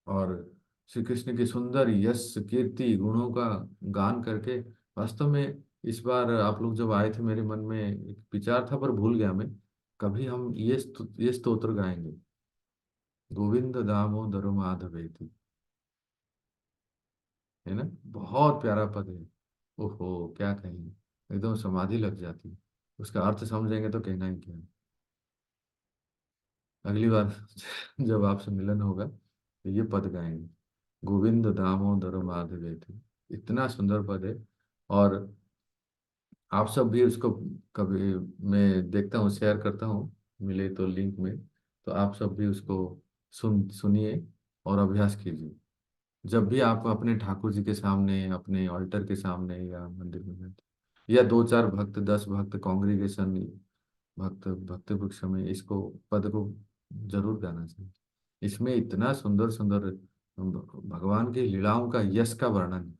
Speaker 1: और श्री कृष्ण की सुंदर यश कीर्ति गुणों का गान करके। वास्तव में इस बार आप लोग जब आए थे, मेरे मन में एक विचार था पर भूल गया मैं। कभी हम ये स्तोत्र गाएंगे, गोविंद दामोदर माधवेति। है ना? बहुत प्यारा पद है। ओहो, क्या कहेंगे, एकदम समाधि लग जाती है। उसका अर्थ समझेंगे तो कहना ही क्या है। अगली बार जब आपसे मिलन होगा तो ये पद गाएंगे, गोविंद दामोदर माधवेति। इतना सुंदर पद है। और आप सब भी उसको कभी, मैं देखता हूँ, शेयर करता हूँ, मिले तो लिंक में, तो आप सब भी उसको सुनिए और अभ्यास कीजिए। जब भी आप अपने ठाकुर जी के सामने, अपने ऑल्टर के सामने या मंदिर में जाते, या दो चार भक्त, 10 भक्त, कॉन्ग्रीगेशन भक्त, भक्त वृक्ष में, इसको पद को जरूर गाना चाहिए। इसमें इतना सुंदर सुंदर भगवान की लीलाओं का, यश का वर्णन है।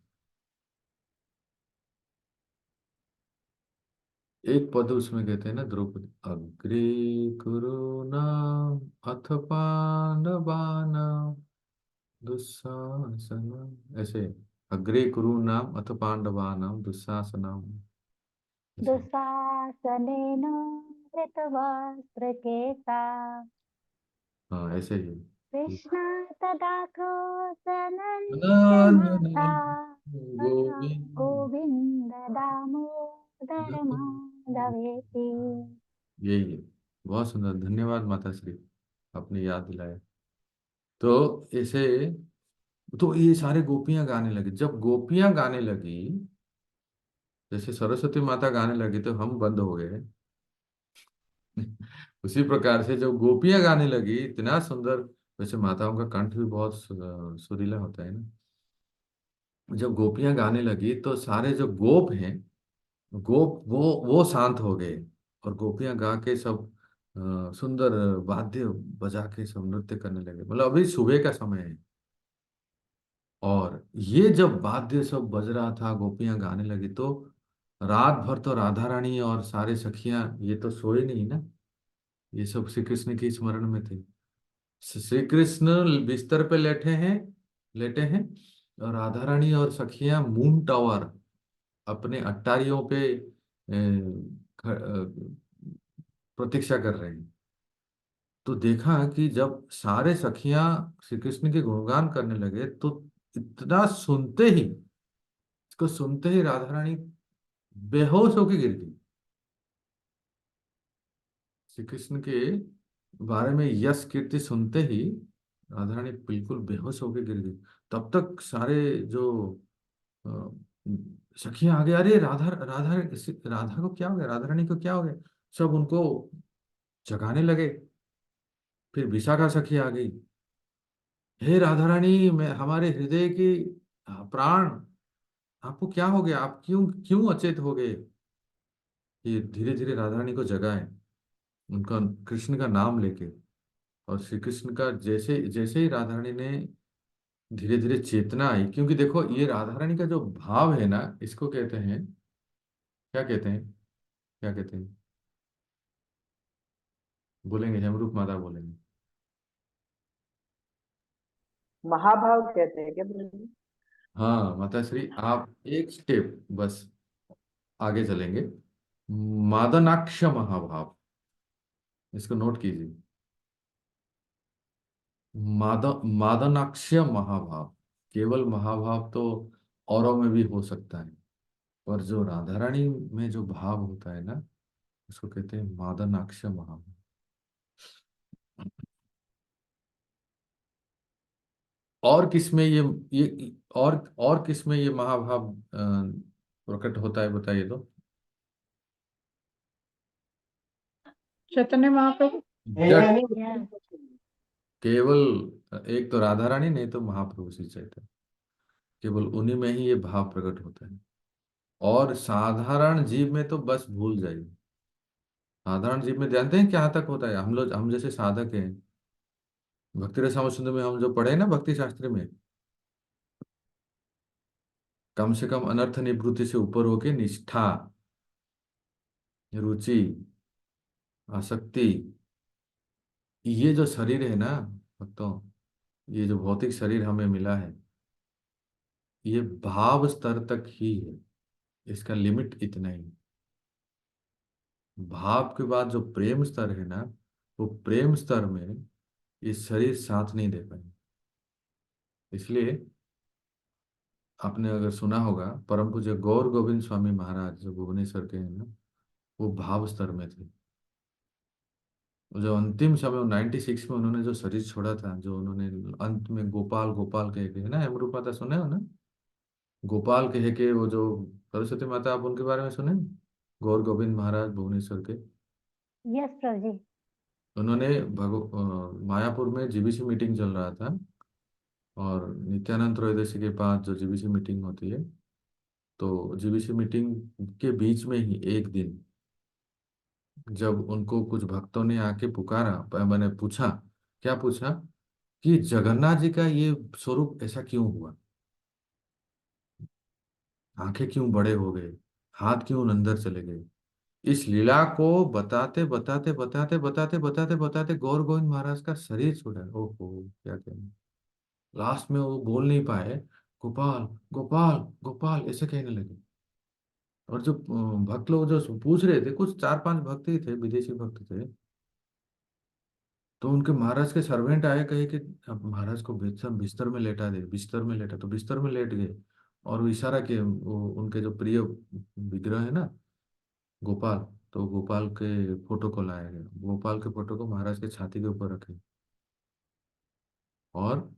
Speaker 1: एक पद उसमें कहते हैं ना, द्रौपदी अग्रे कुरु नाम अथ पांडवानां दुःशासनम्, ऐसे। अग्रे कुरु नाम अथ पांडवानां दुःशासनम्। ऐसे।
Speaker 4: दुःशासनेन धृतराष्ट्रकेसा
Speaker 1: हाँ, ऐसे ही।
Speaker 4: कृष्ण तदा क्रोधनन्दनोता
Speaker 1: नंदन गोविंद।
Speaker 4: गोविन्द दामोदर माधवेति।
Speaker 1: यही है। बहुत सुंदर, धन्यवाद माता श्री, आपने याद दिलाया। तो ऐसे, तो ये सारे गोपियां गाने लगी। जब गोपियां गाने लगी, जैसे सरस्वती माता गाने लगी तो हम बंद हो गए। उसी प्रकार से जब गोपियां गाने लगी, इतना सुंदर। वैसे माताओं का कंठ भी बहुत सुरीला होता है ना। जब गोपियां गाने लगी तो सारे जो गोप हैं, गोप वो शांत हो गए। और गोपियां गा के सब सुंदर वाद्य बजा के सब नृत्य करने लगे। मतलब अभी सुबह का समय है, और ये जब वाद्य सब बज रहा था, गोपियां गाने लगी, तो रात भर तो राधा रानी और सारे सखियां ये तो सोए नहीं ना। ये सब श्री कृष्ण के स्मरण में थे। श्री कृष्ण बिस्तर पे लेटे हैं, और राधा रानी और सखियां मून टावर, अपने अट्टारियों पे प्रतीक्षा कर रहे हैं। तो देखा कि जब सारे सखियां श्री कृष्ण के गुणगान करने लगे, तो इतना सुनते ही राधा रानी बेहोश होकर गिर गई। श्री कृष्ण के बारे में यश कीर्ति सुनते ही राधा रानी बिल्कुल बेहोश होकर गिर गई। तब तक सारे जो अ, सखियां आ गए, अरे राधा राधा, राधा को क्या हो गया, राधा रानी को क्या हो गया। सब उनको जगाने लगे। फिर विशाखा सखी आ गई, हे राधा रानी, मैं हमारे हृदय की प्राण, आपको क्या हो गया, आप क्यों क्यों अचेत हो गए। ये धीरे धीरे राधा रानी को जगाए, उनका कृष्ण का नाम लेके। और श्री कृष्ण का जैसे जैसे ही राधा रानी ने धीरे धीरे चेतना आई, क्योंकि देखो ये राधा रानी का जो भाव है ना, इसको कहते हैं, क्या कहते हैं, क्या कहते हैं, बोलेंगे, जमरूप माता बोलेंगे।
Speaker 3: महाभाव कहते हैं क्या प्रभु जी?
Speaker 1: हाँ माता श्री, आप एक स्टेप बस आगे चलेंगे। मादनाक्ष महाभाव, इसको नोट कीजिए। मादनाक्ष महाभाव। केवल महाभाव तो औरों में भी हो सकता है, पर जो राधा रानी में जो भाव होता है ना, उसको कहते हैं मादनाक्ष महाभाव। और किसमें ये और किसमें ये महाभाव प्रकट होता है, बताइए तो।
Speaker 2: चैतन्य महाप्रभु।
Speaker 1: जट, केवल एक तो राधा रानी, नहीं तो महाप्रभु श्री चैतन्य, केवल उन्हीं में ही ये भाव प्रकट होता है। और साधारण जीव में तो बस भूल जाइए। साधारण जीव में जानते हैं क्या तक होता है? हम लोग, हम जैसे साधक हैं, भक्ति रसामृत सिंधु में हम जो पढ़े ना भक्ति शास्त्र में, कम से कम अनर्थ निवृत्ति से ऊपर होके निष्ठा, रुचि, आसक्ति, ये जो शरीर है ना भक्तों, ये जो भौतिक शरीर हमें मिला है, ये भाव स्तर तक ही है। इसका लिमिट इतना ही है। भाव के बाद जो प्रेम स्तर है ना, वो प्रेम स्तर में ये शरीर साथ नहीं दे पाएंगे। इसलिए आपने अगर सुना होगा, परम पूज्य गौर गोविंद स्वामी महाराज जो भुवनेश्वर के हैं ना, वो भाव स्तर में थे। जो अंतिम समय 96 में उन्होंने जो शरीर छोड़ा था, जो उन्होंने अंत में गोपाल गोपाल कह के, है ना, अमरूप माता सुने हो ना, गोपाल कह के वो जो सरस्वती माता, आप उनके बारे में सुने? गौर गोविंद महाराज भुवनेश्वर के।
Speaker 4: यस प्रभु जी।
Speaker 1: उन्होंने मायापुर में जीबीसी मीटिंग चल रहा था, और नित्यानंद त्रयोदशी के पास जो जीबीसी मीटिंग होती है, तो जीबीसी मीटिंग के बीच में ही एक दिन जब उनको कुछ भक्तों ने आके पुकारा, मैंने पूछा, क्या पूछा, कि जगन्नाथ जी का ये स्वरूप ऐसा क्यों हुआ, आंखें क्यों बड़े हो गए, हाथ क्यों अंदर चले गए। इस लीला को बताते बताते बताते बताते बताते बताते गौर गोविंद महाराज का शरीर छूटा। ओहो, क्या कहना। लास्ट में वो बोल नहीं पाए, गोपाल गोपाल गोपाल ऐसे कहने लगे। और जो भक्त लोग जो पूछ रहे थे, कुछ 4-5 भक्त ही थे, विदेशी भक्त थे, तो उनके महाराज के सर्वेंट आए, कहे कि अब महाराज को बिस्तर बिस्तर में लेटा दे, बिस्तर में लेटा, तो बिस्तर में लेट गए। और वो इशारा किए, वो उनके जो प्रिय विग्रह है ना, गोपाल, तो गोपाल के फोटो को लाया गया, गोपाल के फोटो को महाराज के छाती के ऊपर रखे, और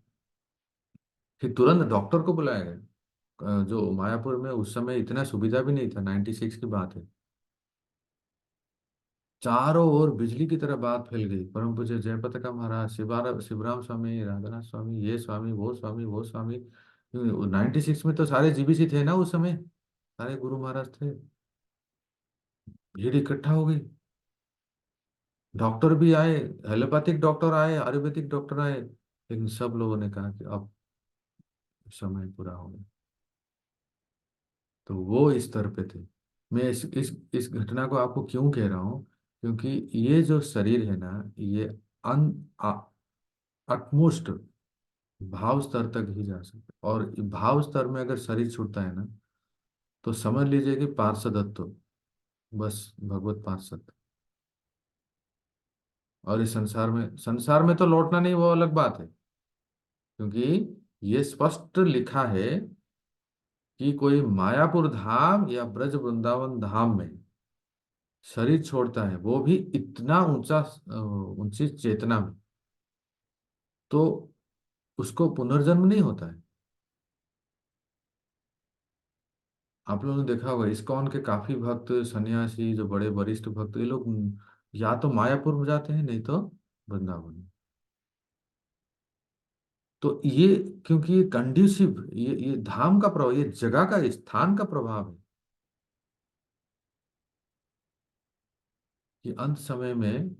Speaker 1: फिर तुरंत डॉक्टर को बुलाया गया। जो मायापुर में उस समय इतना सुविधा भी नहीं था, 96 की बात है। चारों ओर बिजली की तरह बात फैल गई। परम पूज्य जयपत का महाराज, शिवराम स्वामी, राधानाथ स्वामी, ये स्वामी, वो स्वामी, वो स्वामी। 96 में तो सारे जीबीसी थे ना उस समय, सारे गुरु महाराज थे। भीड़ इकट्ठा हो गई। डॉक्टर भी आए, एलोपैथिक डॉक्टर आए, आयुर्वेदिक डॉक्टर आए, लेकिन सब लोगों ने कहा कि अब समय पूरा हो गया। तो वो इस स्तर पे थे। मैं इस घटना को आपको क्यों कह रहा हूँ, क्योंकि ये जो शरीर है ना, ये अन अटमोस्ट भाव स्तर तक ही जा सकता है। और भाव स्तर में अगर शरीर छूटता है ना, तो समझ लीजिए कि पार्षदत्व, बस भगवत पार्षद। और इस संसार में तो लौटना नहीं, वो अलग बात है, क्योंकि ये स्पष्ट लिखा है कि कोई मायापुर धाम या ब्रज वृंदावन धाम में शरीर छोड़ता है, वो भी इतना ऊंचा ऊंची चेतना में, तो उसको पुनर्जन्म नहीं होता है। आप लोगों ने देखा होगा, इस्कॉन के काफी भक्त, सन्यासी, जो बड़े वरिष्ठ भक्त, ये लोग या तो मायापुर में जाते हैं, नहीं तो वृंदावन। तो ये, क्योंकि ये कंड्यूसिव, ये धाम का प्रभाव, ये जगह का, स्थान का प्रभाव है, कि अंत समय में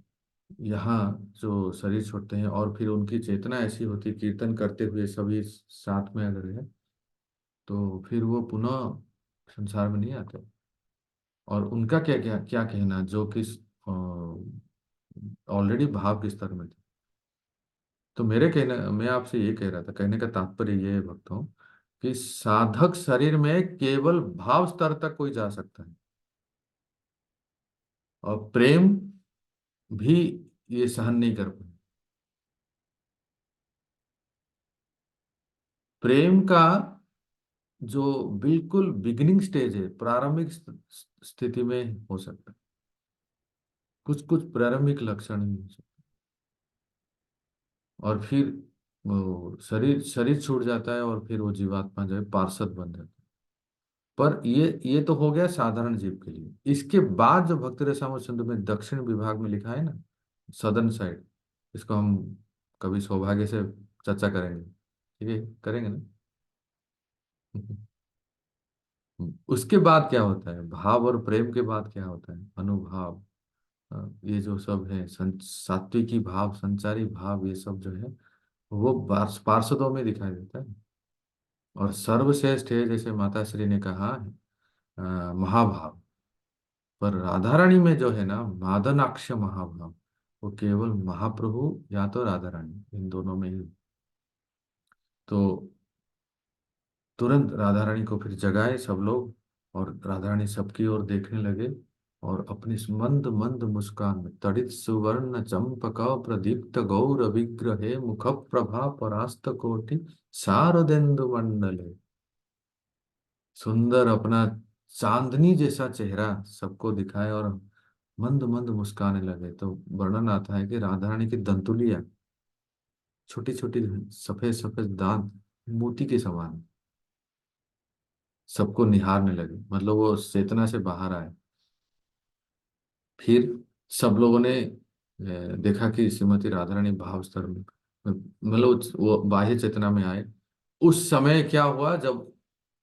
Speaker 1: यहाँ जो शरीर छोड़ते हैं, और फिर उनकी चेतना ऐसी होती है, कीर्तन करते हुए सभी साथ में अगर है, तो फिर वो पुनः संसार में नहीं आते। और उनका क्या क्या क्या कहना, जो कि ऑलरेडी भाव के स्तर में थे। तो मेरे कहना, मैं आपसे ये कह रहा था, कहने का तात्पर्य ये है भक्तों, कि साधक शरीर में केवल भाव स्तर तक कोई जा सकता है, और प्रेम भी ये सहन नहीं कर पाए। प्रेम का जो बिल्कुल बिगिनिंग स्टेज है, प्रारंभिक स्थिति में हो सकता है, कुछ कुछ प्रारंभिक लक्षण ही हो सकते हैं। और फिर वो शरीर शरीर छूट जाता है, और फिर वो जीवात्मा जो है पार्षद बन जाता है। पर ये तो हो गया साधारण जीव के लिए। इसके बाद जो भक्ति रसामृत सिंधु में दक्षिण विभाग में लिखा है ना, सदर्न साइड, इसको हम कभी सौभाग्य से चर्चा करेंगे, ठीक है, करेंगे ना। उसके बाद क्या होता है, भाव और प्रेम के बाद क्या होता है, अनुभाव। ये जो सब है सात्विकी भाव, संचारी भाव, ये सब जो है वो पार्षदों में दिखाई देता है। और सर्वश्रेष्ठ है, जैसे माता श्री ने कहा, महाभाव। पर राधा रानी में जो है ना, मादनाक्ष महाभाव, वो केवल महाप्रभु या तो राधा रानी, इन दोनों में ही। तो तुरंत राधा रानी को फिर जगाए सब लोग, और राधा रानी सबकी ओर देखने लगे, और अपनी इस मंद मंद मुस्कान में, तड़ित सुवर्ण चंपक प्रदीप्त गौर विग्रहे मुख प्रभा परास्त कोटि शारदेन्दु मंडले, सुंदर अपना चांदनी जैसा चेहरा सबको दिखाए और मंद मंद मुस्काने लगे। तो वर्णन आता है कि राधा रानी की दंतुलिया, छोटी छोटी सफेद सफेद दांत, मोती के समान, सबको निहारने लगे, मतलब वो चेतना से बाहर आए। फिर सब लोगों ने देखा कि श्रीमती राधा रानी भाव स्तर में, मतलब वो बाह्य चेतना में आए। उस समय क्या हुआ, जब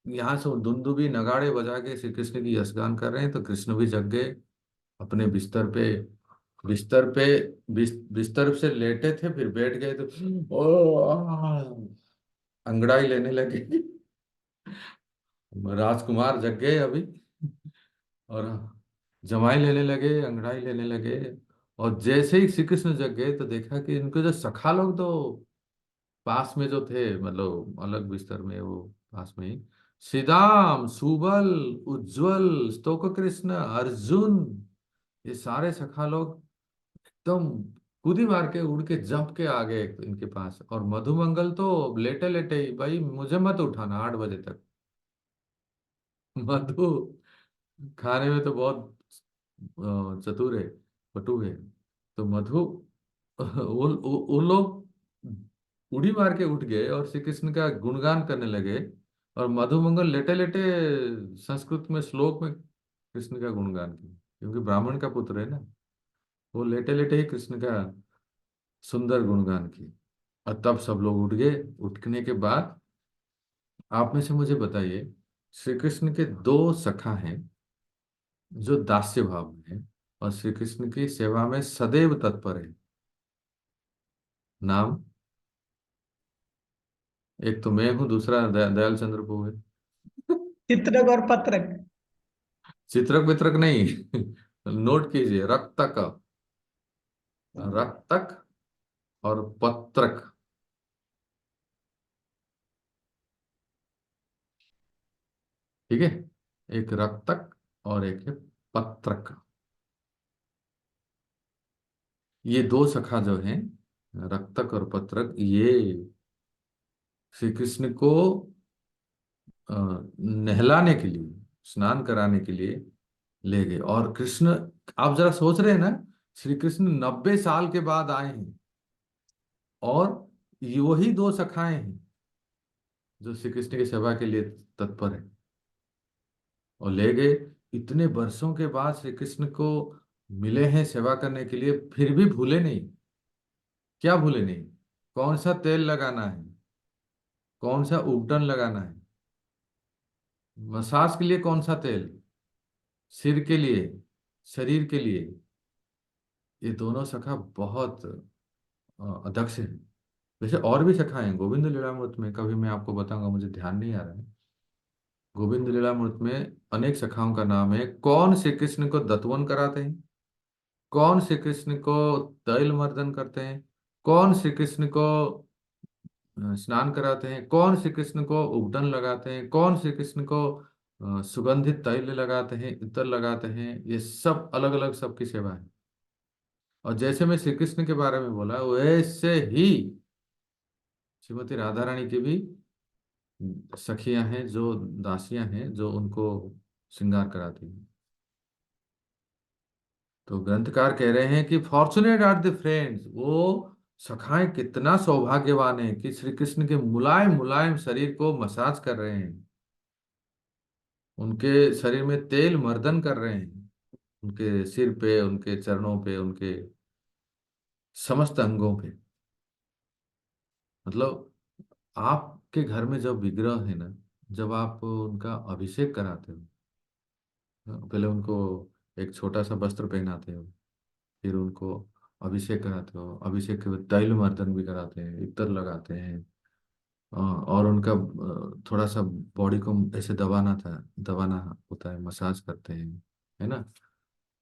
Speaker 1: यहाँ से वो दुंदुभी नगाड़े बजा के श्री कृष्ण की यशगान कर रहे हैं, तो कृष्ण भी जग गए अपने बिस्तर से लेटे थे, फिर बैठ गए तो अंगड़ाई लेने लगे। राजकुमार जग गए अभी, और जमाई लेने लगे, अंगड़ाई लेने लगे। और जैसे ही श्री कृष्ण जग गए तो देखा कि इनके जो सखा लोग तो पास में जो थे, मतलब अलग बिस्तर में, वो पास में ही, श्रीदाम, सुबल, उज्जवल, स्तोक कृष्ण, अर्जुन, ये सारे सखा लोग एकदम कूदी मार के उड़ के जंप के आ गए इनके पास। और मधुमंगल तो लेटे लेटे ही, भाई मुझे मत उठाना 8 बजे तक। मधु खाने में तो बहुत चतुर है, पटु है। तो मधु वो लोग उड़ी मार के उठ गए और श्री कृष्ण का गुणगान करने लगे। और मधुमंगल लेटे लेटे संस्कृत में श्लोक में कृष्ण का गुणगान किया, क्योंकि ब्राह्मण का पुत्र है ना। वो लेटे लेटे ही कृष्ण का सुंदर गुणगान किया। और तब सब लोग उठ गए। उठने के बाद आप में से मुझे बताइए, श्री कृष्ण के 2 सखा हैं जो दास्य भाव में है और श्री कृष्ण की सेवा में सदैव तत्पर है। नाम, एक तो मैं हूं, दूसरा दयाल चंद्र प्रभु है।
Speaker 5: चित्रक और पत्रक।
Speaker 1: चित्रक वित्रक नहीं। नोट कीजिए, रक्तक, रक्तक और पत्रक। ठीक है, एक रक्तक और एक है पत्रक। ये 2 सखा जो हैं, रक्तक और पत्रक, ये श्री कृष्ण को नहलाने के लिए, स्नान कराने के लिए ले गए। और कृष्ण, आप जरा सोच रहे हैं ना, श्री कृष्ण 90 साल के बाद आए हैं, और ये वही 2 सखाएं हैं जो श्री कृष्ण की सेवा के लिए तत्पर है, और ले गए। इतने वर्षों के बाद श्री कृष्ण को मिले हैं सेवा करने के लिए, फिर भी भूले नहीं। क्या भूले नहीं? कौन सा तेल लगाना है, कौन सा उपटन लगाना है, मसाज के लिए कौन सा तेल, सिर के लिए, शरीर के लिए। ये दोनों सखा बहुत अदक्ष हैं। वैसे और भी सखा हैं, गोविंद लीलामृत में, कभी मैं आपको बताऊंगा, मुझे ध्यान नहीं आ रहा है। गोविंद लीलामृत में अनेक सखाओं का नाम है। कौन श्री कृष्ण को दतवन कराते हैं, कौन श्री कृष्ण को तैल मर्दन करते हैं, कौन श्री कृष्ण को स्नान कराते हैं, कौन श्री कृष्ण को उबटन लगाते हैं, कौन श्री कृष्ण को सुगंधित तैल लगाते हैं, इत्र लगाते हैं। ये सब अलग अलग सबकी सेवा है। और जैसे मैं श्री कृष्ण के बारे में बोला, वैसे ही श्रीमती राधा रानी की भी सखियां हैं, जो दासियां हैं, जो उनको श्रृंगार कराती हैं। तो ग्रंथकार कह रहे हैं कि फॉर्चुनेट आर द फ्रेंड्स, वो सखाएं कितना सौभाग्यवान है कि श्री कृष्ण के मुलायम मुलायम शरीर को मसाज कर रहे हैं, उनके शरीर में तेल मर्दन कर रहे हैं, उनके सिर पे, उनके चरणों पे, उनके समस्त अंगों पे। मतलब आपके घर में जब विग्रह है ना, जब आप उनका अभिषेक कराते हो, पहले उनको एक छोटा सा वस्त्र पहनाते हो, फिर उनको अभिषेक कराते हो, अभिषेक के बाद तैल मर्दन भी कराते हैं, इत्र लगाते हैं। और उनका थोड़ा सा बॉडी को ऐसे दबाना होता है, मसाज करते हैं, है ना।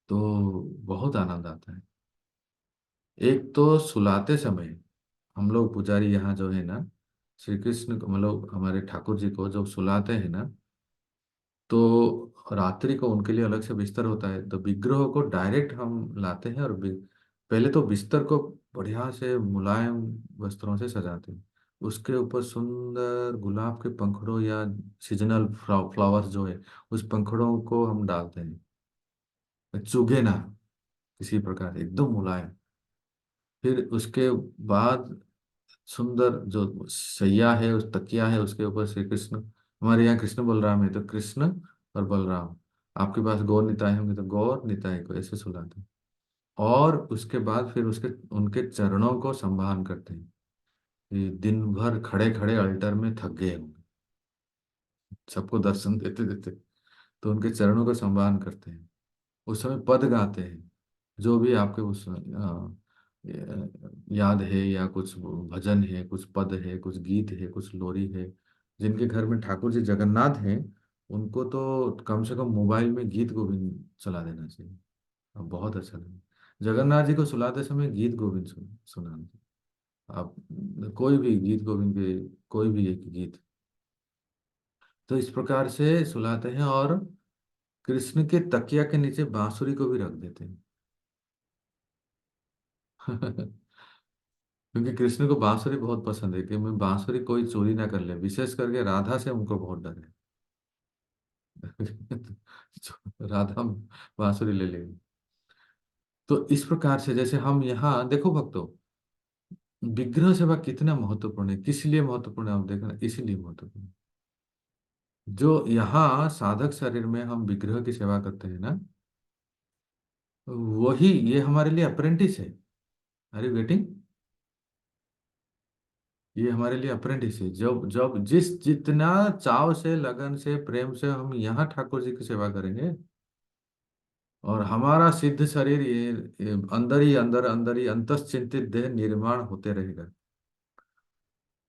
Speaker 1: तो बहुत आनंद आता है। एक तो सुलाते समय हम लोग पुजारी यहाँ जो है ना, श्री कृष्ण को मतलब हमारे ठाकुर जी को जब सुलाते हैं ना, तो रात्रि को उनके लिए अलग से बिस्तर होता है, तो विग्रह को डायरेक्ट हम लाते हैं और पहले तो बिस्तर को बढ़िया से मुलायम वस्त्रों से सजाते हैं। उसके ऊपर सुंदर गुलाब के पंखुड़ों या सीजनल फ्लावर्स जो है, उस पंखुड़ों को हम डालते हैं, चुभे ना किसी प्रकार से, एकदम मुलायम। फिर उसके बाद सुंदर जो सैया है, उस तकिया है, उसके ऊपर श्री कृष्ण, हमारे यहाँ कृष्ण बलराम है तो कृष्ण और बलराम, आपके पास गौर निताय होंगे तो गौर निताय को ऐसे सुलाते हैं। और उसके बाद फिर उसके उनके चरणों को संभान करते हैं। ये दिन भर खड़े खड़े अल्टर में थक गए होंगे, सबको दर्शन देते देते, तो उनके चरणों को संभान करते हैं। उस समय पद गाते हैं, जो भी आपके उस याद है, या कुछ भजन है, कुछ पद है, कुछ गीत है, कुछ लोरी है। जिनके घर में ठाकुर जी जगन्नाथ हैं, उनको तो कम से कम मोबाइल में गीत गोविंद चला देना चाहिए, अब बहुत अच्छा लगेगा। जगन्नाथ जी को सुलाते समय गीत गोविंद सुनाना चाहिए। आप कोई भी गीत गोविंद के कोई भी एक गीत, तो इस प्रकार से सुलाते हैं। और कृष्ण के तकिया के नीचे बांसुरी को भी रख देते हैं। क्योंकि कृष्ण को बांसुरी बहुत पसंद है, कि मैं बांसुरी कोई चोरी ना कर ले, विशेष करके राधा से उनको बहुत डर है। राधा बांसुरी ले लेगी। तो इस प्रकार से जैसे हम यहाँ देखो भक्तों, विग्रह सेवा कितना महत्वपूर्ण है, किस लिए महत्वपूर्ण है आप देखना, इसीलिए महत्वपूर्ण है। जो यहाँ साधक शरीर में हम विग्रह की सेवा करते हैं ना, वही ये हमारे लिए अप्रेंटिस है। Are you getting? ये हमारे लिए अप्रेंटिस है। जब जब जितना चाव से, लगन से, प्रेम से हम यहाँ ठाकुर जी की सेवा करेंगे, और हमारा सिद्ध शरीर ये अंदर ही अंदर, अंदर ही अंतश्चिंतित देह निर्माण होते रहेगा।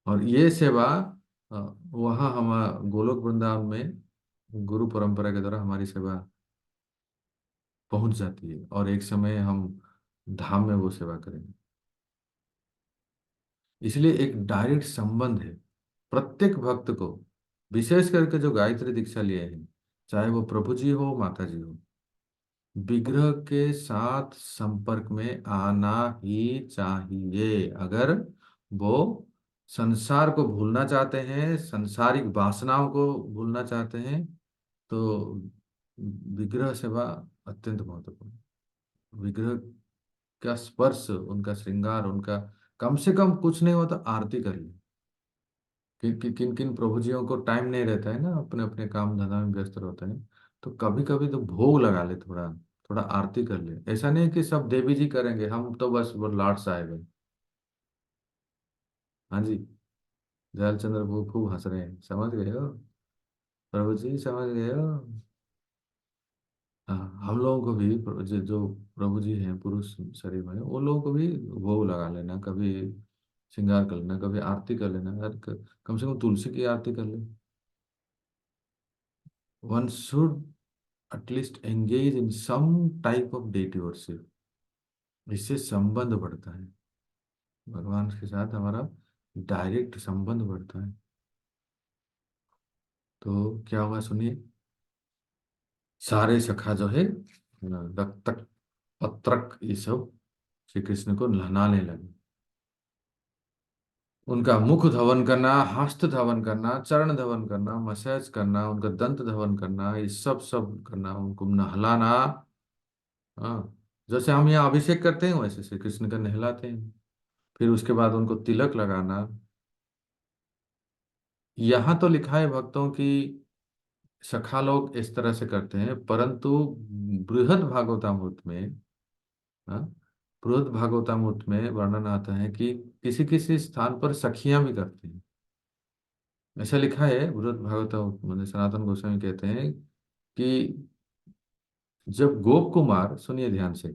Speaker 1: और ये सेवा वहाँ हम गोलोक वृंदावन में गुरु परंपरा के द्वारा हमारी सेवा पहुंच जाती है, और एक समय हम धाम में वो सेवा करेंगे। इसलिए एक डायरेक्ट संबंध है प्रत्येक भक्त को, विशेष करके जो गायत्री दीक्षा लिए हैं, चाहे वो प्रभु जी हो, माता जी हो, विग्रह के साथ संपर्क में आना ही चाहिए। अगर वो संसार को भूलना चाहते हैं, सांसारिक वासनाओं को भूलना चाहते हैं, तो विग्रह सेवा अत्यंत महत्वपूर्ण है। विग्रह का स्पर्श, उनका श्रृंगार, उनका कम से कम कुछ नहीं हो तो आरती कर ले। किन किन प्रभुजियों को टाइम नहीं रहता है ना, अपने अपने काम धंधा में व्यस्त रहते हैं, तो कभी कभी तो भोग लगा ले, थोड़ा थोड़ा आरती कर ले। ऐसा नहीं कि सब देवी जी करेंगे, हम तो बस वो लाट साहेब हैं। हाँ जी, दयाल चंद्र वो खूब हंस रहे हैं, समझ गए हो प्रभु जी, समझ गए हो। हाँ, हम लोगों को भी जो प्रभु जी हैं पुरुष शरीर में, वो लोगों को भी भोग लगा लेना, कभी श्रृंगार कर लेना, कभी आरती कर लेना यार, कम से कम तुलसी की आरती कर ले। One should at least engage in some type of deity worship. इससे संबंध बढ़ता है, भगवान के साथ हमारा डायरेक्ट संबंध बढ़ता है। तो क्या हुआ सुनिए, सारे सखा जो है दत्तक पत्रक ये सब श्री कृष्ण को नहलाने लगे। उनका मुख धवन करना, हस्त धवन करना, चरण धवन करना, मसाज करना, उनका दंत धवन करना, ये सब सब करना, उनको नहलाना। हाँ, जैसे हम यहाँ अभिषेक करते हैं वैसे श्री कृष्ण का नहलाते हैं। फिर उसके बाद उनको तिलक लगाना। यहाँ तो लिखा है भक्तों की सखा लोग इस तरह से करते हैं, परंतु बृहद भागवतामृत में, हाँ, बृहद भागवतामृत में वर्णन आता है कि किसी किसी स्थान पर सखियां भी करती हैं। ऐसा लिखा है बृहद भागवत में, सनातन गोस्वामी कहते हैं कि जब गोप कुमार, सुनिए ध्यान से,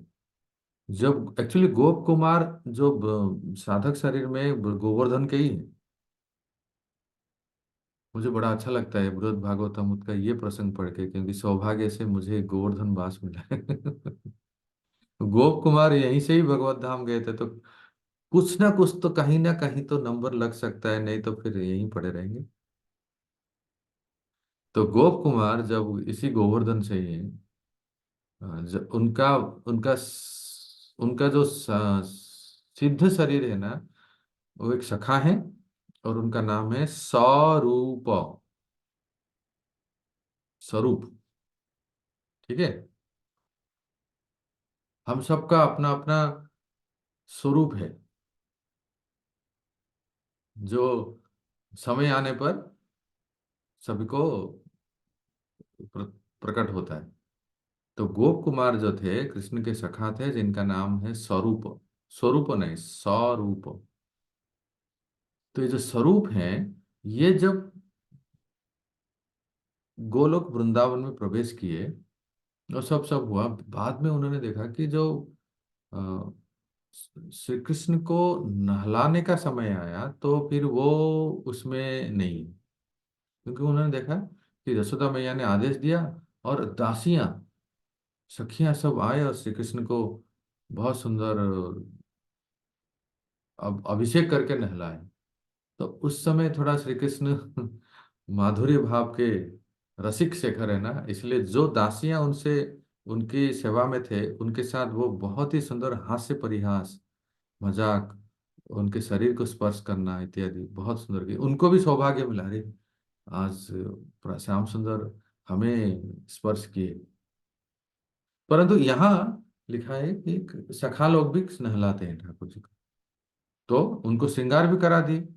Speaker 1: जब एक्चुअली गोप कुमार जो साधक शरीर में गोवर्धन के ही है। मुझे बड़ा अच्छा लगता है बृहद भागवतम का ये प्रसंग पढ़ के, क्योंकि सौभाग्य से मुझे गोवर्धन वास मिला है। गोप कुमार यहीं से ही भगवत धाम गए थे, तो कुछ ना कहीं तो नंबर लग सकता है, नहीं तो फिर यहीं पड़े रहेंगे। तो गोप कुमार जब इसी गोवर्धन से ही हैं, जब उनका उनका उनका जो सिद्ध शरीर है ना, वो एक सखा है, और उनका नाम है स्वरूप। स्वरूप, ठीक है। हम सबका अपना अपना स्वरूप है, जो समय आने पर सभी को प्र, प्रकट होता है। तो गोप कुमार जो थे कृष्ण के सखा थे, जिनका नाम है स्वरूप। स्वरूप नहीं, स्वरूप। तो ये जो स्वरूप है, ये जब गोलोक वृंदावन में प्रवेश किए और सब सब हुआ, बाद में उन्होंने देखा कि जो अ, श्री कृष्ण को नहलाने का समय आया, तो फिर वो उसमें नहीं, क्योंकि उन्होंने देखा कि यशोदा मैया ने आदेश दिया और दासियां सखियां सब आए और श्री कृष्ण को बहुत सुंदर अब अभिषेक करके नहलाए। तो उस समय थोड़ा श्री कृष्ण माधुर्य भाव के रसिक शेखर है ना, इसलिए जो दासियां उनसे उनकी सेवा में थे, उनके साथ वो बहुत ही सुंदर हास्य परिहास, मजाक, उनके शरीर को स्पर्श करना इत्यादि बहुत सुंदर की उनको भी सौभाग्य मिला। अरे आज श्याम सुंदर हमें स्पर्श किए। परंतु यहाँ लिखा है कि सखा लोग भी नहलाते हैं ठाकुर जी को, तो उनको श्रृंगार भी करा दिए,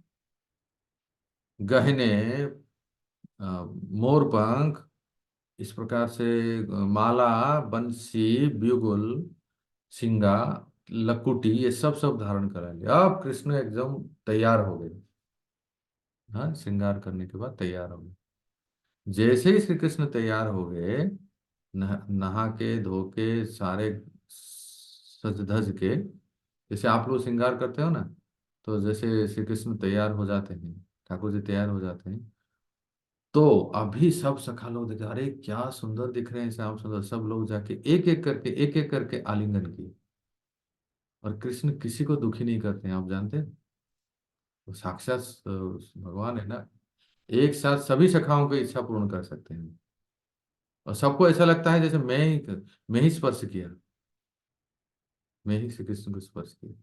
Speaker 1: गहने, मोर पंख, इस प्रकार से माला, बंसी, ब्यूगल, सिंगा, लकुटी, ये सब सब धारण करा लिया। अब कृष्ण एकदम तैयार हो गए। हाँ, श्रृंगार करने के बाद तैयार हो गए। जैसे ही श्री कृष्ण तैयार हो गए, नहा के धो के सारे सज धज के, जैसे आप लोग श्रृंगार करते हो ना, तो जैसे श्री कृष्ण तैयार हो जाते हैं, ठाकुर जी तैयार हो जाते हैं, तो अभी सब सखा लोग देखे, अरे क्या सुंदर दिख रहे हैं श्याम सुंदर, सब लोग जाके एक एक करके आलिंगन किए। और कृष्ण किसी को दुखी नहीं करते हैं, आप जानते हैं, वो साक्षात भगवान है ना, एक साथ सभी सखाओं की इच्छा पूर्ण कर सकते हैं। और सबको ऐसा लगता है जैसे मैं ही स्पर्श किया, मैं ही श्री कृष्ण को स्पर्श किया।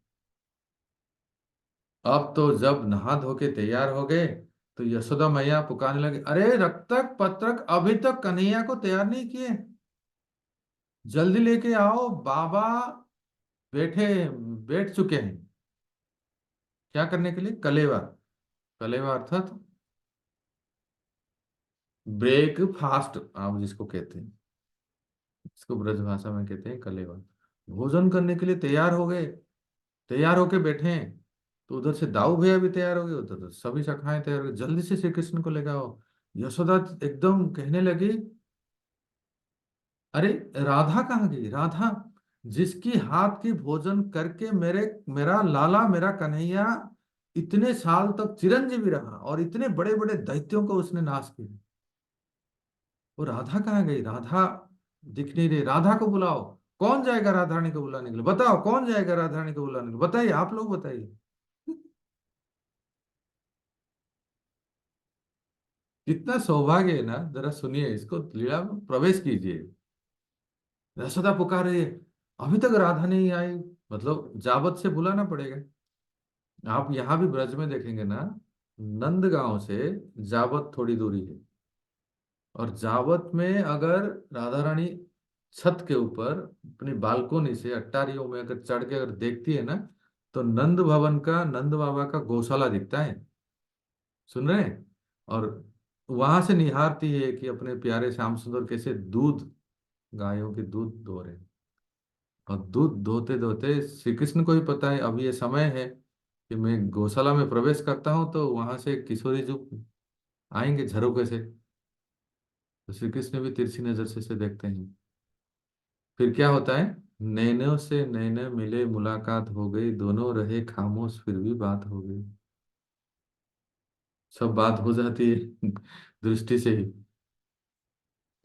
Speaker 1: अब तो जब नहा धो के तैयार हो गए, तो यशोदा मैया पुकारने लगे, अरे रक्तक पत्रक अभी तक कन्हैया को तैयार नहीं किए, जल्दी लेके आओ, बाबा बैठे बैठ चुके हैं। क्या करने के लिए? कलेवा। कलेवा अर्थात ब्रेकफास्ट, आप जिसको कहते हैं, इसको ब्रज भाषा में कहते हैं कलेवा। भोजन करने के लिए तैयार हो गए, तैयार होके बैठे हैं। तो उधर से दाऊ भैया भी तैयार हो गए, उधर से सभी शाखाएं तैयार हो गई, जल्दी से श्री कृष्ण को लेकर आओ। यशोदा एकदम कहने लगी, अरे राधा कहाँ गई? राधा जिसकी हाथ की भोजन करके मेरा लाला, मेरा कन्हैया इतने साल तक चिरंजीवी रहा और इतने बड़े बड़े दैत्यों को उसने नाश किया, वो राधा कहाँ गई? राधा दिख नहीं रही, राधा को बुलाओ। कौन जाएगा राधा रानी को बुलाने के लिए? बताओ कौन जाएगा राधा रानी को बुलाने के लिए? बताइए, आप लोग बताइए। कितना सौभाग्य है ना, जरा सुनिए इसको, लीला में प्रवेश कीजिए। यशोदा पुकार रही है, अभी तक राधा नहीं आई, मतलब जावत से बुलाना पड़ेगा। आप यहाँ भी ब्रज में देखेंगे ना, नंद गांव से जावत थोड़ी दूरी है, और जावत में अगर राधा रानी छत के ऊपर अपनी बालकोनी से अट्टारियों में अगर चढ़ के अगर देखती है ना, तो नंद भवन का, नंद बाबा का गौशाला दिखता है। सुन रहे हैं? और वहां से निहारती है कि अपने प्यारे श्याम सुंदर कैसे दूध, गायों के दूध धो रहे हैं। और दूध धोते धोते श्री कृष्ण को भी पता है अब ये समय है कि मैं गौशाला में प्रवेश करता हूँ, तो वहां से किशोरी जी आएंगे झरोके से, तो श्री कृष्ण भी तिरछी नजर से देखते हैं। फिर क्या होता है? नैनों से नैने मिले, मुलाकात हो गई, दोनों रहे खामोश फिर भी बात हो गई। सब बात हो जाती है दृष्टि से ही।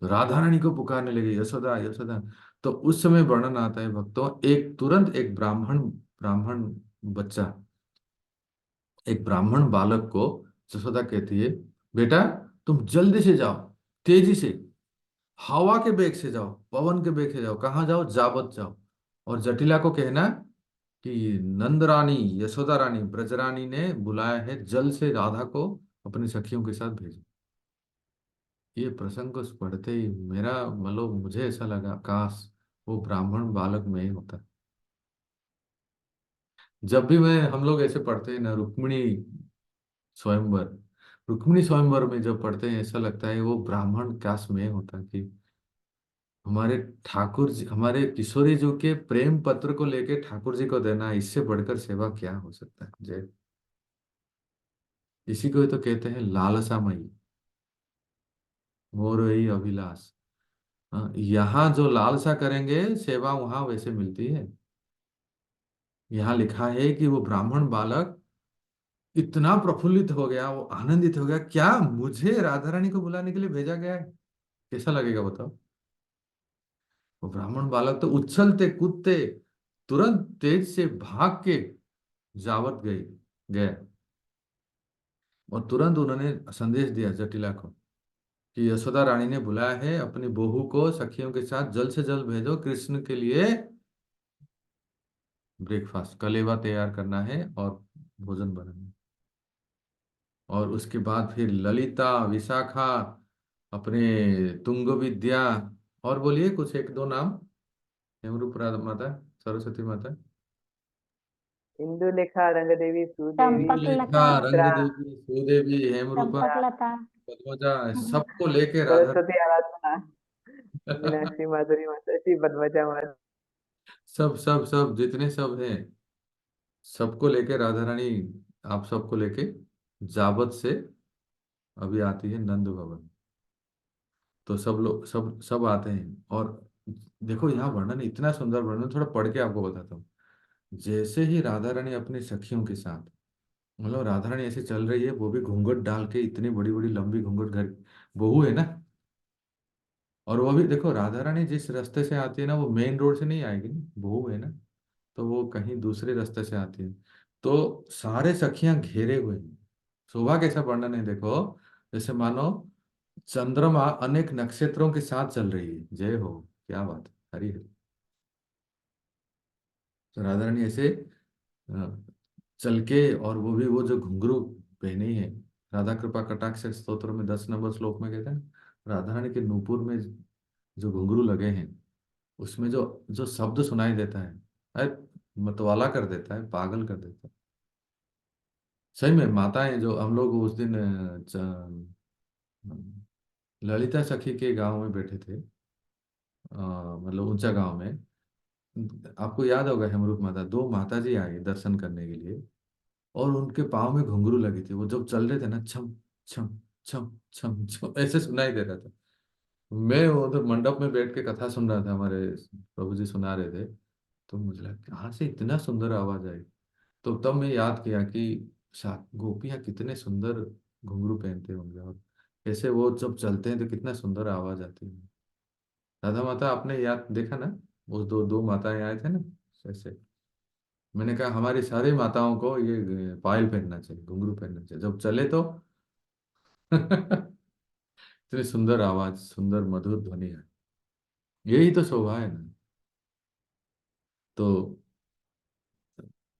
Speaker 1: तो राधा रानी को पुकारने लगी, यशोदा यशोदा। तो उस समय वर्णन आता है भक्तों, एक तुरंत एक ब्राह्मण ब्राह्मण बच्चा, एक ब्राह्मण बालक को यशोदा कहती है, बेटा तुम जल्दी से जाओ, तेजी से, हवा के बेग से जाओ, पवन के बेग से जाओ। कहाँ जाओ? जावत जाओ। और जटिला को कहना कि नंद रानी, यशोदा रानी, ब्रजरानी ने बुलाया है, जल्द से राधा को अपनी सखियों के साथ भेजो। ये प्रसंग को पढ़ते ही मेरा मतलब मुझे ऐसा लगा, काश वो ब्राह्मण बालक में ही होता। जब भी मैं हम लोग ऐसे पढ़ते हैं ना, रुक्मिणी स्वयंवर, रुक्मिणी स्वयंवर में जब पढ़ते हैं ऐसा लगता है वो ब्राह्मण काश में होता कि हमारे ठाकुर जी, हमारे किशोरी जी के प्रेम पत्र को लेके ठाकुर जी को देना, इससे बढ़कर सेवा क्या हो सकता है। जय। इसी को ही तो कहते हैं लालसामयी, मोर ही अभिलाष। हाँ, यहाँ जो लालसा करेंगे सेवा वहां वैसे मिलती है। यहाँ लिखा है कि वो ब्राह्मण बालक इतना प्रफुल्लित हो गया, वो आनंदित हो गया, क्या मुझे राधा रानी को बुलाने के लिए भेजा गया है। कैसा लगेगा बताओ। वो ब्राह्मण बालक तो उछलते कूदते तुरंत तेज से भाग के जावत गए गए, और तुरंत उन्होंने संदेश दिया जटिला को कि यशोदा रानी ने बुलाया है, अपनी बहू को सखियों के साथ जल्द से जल्द भेजो, कृष्ण के लिए ब्रेकफास्ट कलेवा तैयार करना है और भोजन बनाना है। और उसके बाद फिर ललिता, विशाखा, अपने तुंग विद्या, और बोलिए कुछ एक दो नाम, हेमरूप माता, सरस्वती माता,
Speaker 3: इंदुलेखा, रंग देवी, सुदेवी,
Speaker 1: लेखा,
Speaker 4: चंपकलता,
Speaker 1: रंग
Speaker 3: चित्रा,
Speaker 1: देवी, श्रीदेवी, हेमरूपा,
Speaker 3: चित्रा,
Speaker 4: चंपकलता।
Speaker 1: पद्मजा, सबको लेके राधा
Speaker 3: सरस्वती, आराधना, मीनाक्षी, माधुरी माता, श्री पद्मजा माता।
Speaker 1: सब सब सब जितने सब हैं, सबको लेके राधा रानी, आप सबको लेके जावत से अभी आती है नंद भवन। तो सब लोग सब सब आते हैं। और देखो यहाँ वर्णन, इतना सुंदर वर्णन, थोड़ा पढ़ के आपको बताता हूँ। जैसे ही राधा रानी अपनी सखियों के साथ, मतलब राधा रानी ऐसे चल रही है, वो भी घूंघट डाल के, इतनी बड़ी बड़ी लंबी घूंघट, घर बहू है ना। और वो भी देखो, राधा रानी जिस रास्ते से आती है ना, वो मेन रोड से नहीं आएगी ना, बहू है ना, तो वो कहीं दूसरे रास्ते से आती है। तो सारे सखियां घेरे हुए हैं। शोभा कैसा वर्णन है देखो, जैसे मानो चंद्रमा अनेक नक्षत्रों के साथ चल रही है। जय हो, क्या बात है, हरी हरी। तो राधा रानी ऐसे अ, चल के, और वो भी वो जो घुंघरू पहनी है, राधा कृपा कटाक्ष स्तोत्र में 10 नंबर श्लोक में कहते हैं, राधा रानी के नूपुर में जो घुंघरू लगे हैं, उसमें जो जो शब्द सुनाई देता है, अरे मतवाला कर देता है, पागल कर देता है। सही में माताएं, जो हम लोग उस दिन ललिता सखी के गांव में बैठे थे, मतलब ऊंचा गांव में, आपको याद होगा, हेमरूप माता, दो माता जी आई दर्शन करने के लिए, और उनके पाँव में घुंघरू लगी थी। वो जब चल रहे थे ना, छम छम छम छम छम ऐसे सुनाई दे रहा था। मैं उधर मंडप में बैठ के कथा सुन रहा था, हमारे प्रभु जी सुना रहे थे। तो मुझे लगा कहाँ से इतना सुंदर आवाज आई। तो तब मैं याद किया कि गोपियाँ कितने सुंदर घुंघरू पहनते होंगे, और कैसे वो जब चलते हैं तो कितना सुंदर आवाज आती है। राधा माता आपने याद देखा ना, वो दो दो माताएं आए थे ना, ऐसे। मैंने कहा हमारी सारी माताओं को ये पायल पहनना चाहिए, घुंघरू पहनना चाहिए जब चले तो इतनी सुंदर आवाज, सुंदर मधुर ध्वनि है। यही तो शोभा है ना। तो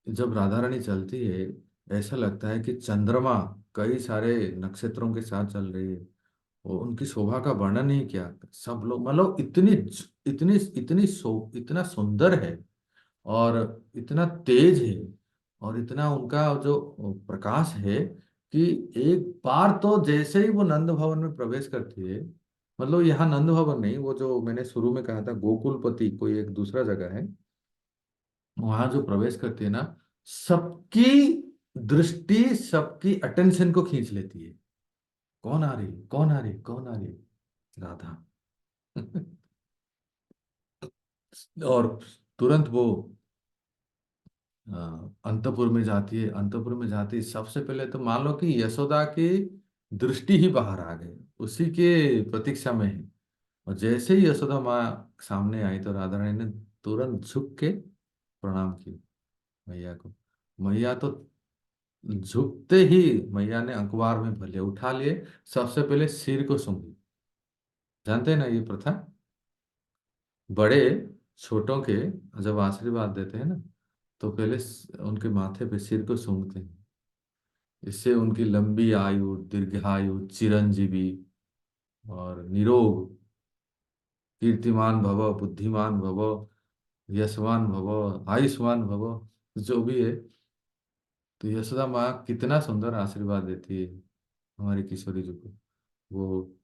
Speaker 1: जब राधा रानी चलती है, ऐसा लगता है कि चंद्रमा कई सारे नक्षत्रों के साथ चल रही है। और उनकी शोभा का वर्णन ही क्या, सब लोग मतलब इतनी इतनी इतनी इतना सुंदर है, और इतना तेज है, और इतना उनका जो प्रकाश है, कि एक बार तो जैसे ही वो नंद भवन में प्रवेश करती है, मतलब यहाँ नंद भवन नहीं, वो जो मैंने शुरू में कहा था गोकुलपति कोई एक दूसरा जगह है, वहां जो प्रवेश करती है ना, सबकी दृष्टि, सबकी अटेंशन को खींच लेती है। कौन आ रही है, कौन आ रही है, कौन आ रही है, राधा और तुरंत वो अंतपुर में जाती है। अंतपुर में जाती है, सबसे पहले तो मान लो कि यशोदा की दृष्टि ही बाहर आ गई, उसी के प्रतीक्षा में है। और जैसे ही यशोदा माँ सामने आई तो राधा रानी ने तुरंत झुक के प्रणाम किया मैया को। मैया तो झुकते ही मैया ने अखबार में भले उठा लिए, सबसे पहले सिर को सूंघी। जानते हैं ना ये प्रथा, बड़े छोटों के जब आशीर्वाद देते हैं ना तो पहले उनके माथे पे सिर को सूंघते हैं। इससे उनकी लंबी आयु, दीर्घायु, चिरंजीवी और निरोग, कीर्तिमान भव, बुद्धिमान भव, यशवान भव, आयुष्मान भव, जो भी है। तो यशोदा माँ कितना सुंदर आशीर्वाद देती है हमारी किशोरी जी को। वो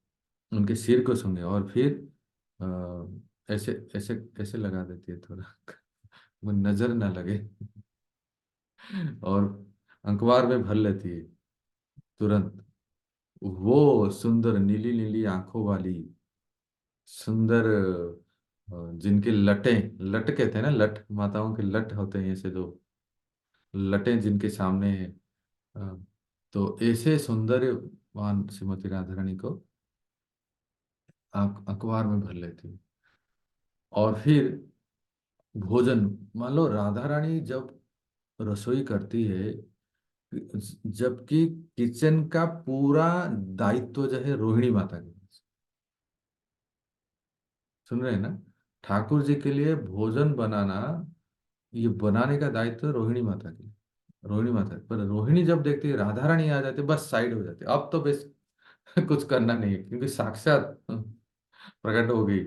Speaker 1: उनके सिर को सूंघे और फिर ऐसे ऐसे ऐसे लगा देती है थोड़ा वो नजर ना लगे। और अखबार में भर लेती है तुरंत। वो सुंदर नीली नीली आंखों वाली सुंदर, जिनके लटें, लट कहते हैं ना, लट माताओं के लट होते हैं ऐसे, जो लटें जिनके सामने हैं। अ, तो ऐसे सुंदर मान श्रीमती राधा रानी को अखबार में भर लेती है। और फिर भोजन, मान लो राधा रानी जब रसोई करती है, जबकि किचन का पूरा दायित्व जो है रोहिणी माता के पास। सुन रहे हैं ना, ठाकुर जी के लिए भोजन बनाना, ये बनाने का दायित्व रोहिणी माता की। रोहिणी माता पर रोहिणी जब देखती है राधा रानी आ जाती है, बस साइड हो जाती है, अब तो बस कुछ करना नहीं है, क्योंकि साक्षात प्रकट हो गई।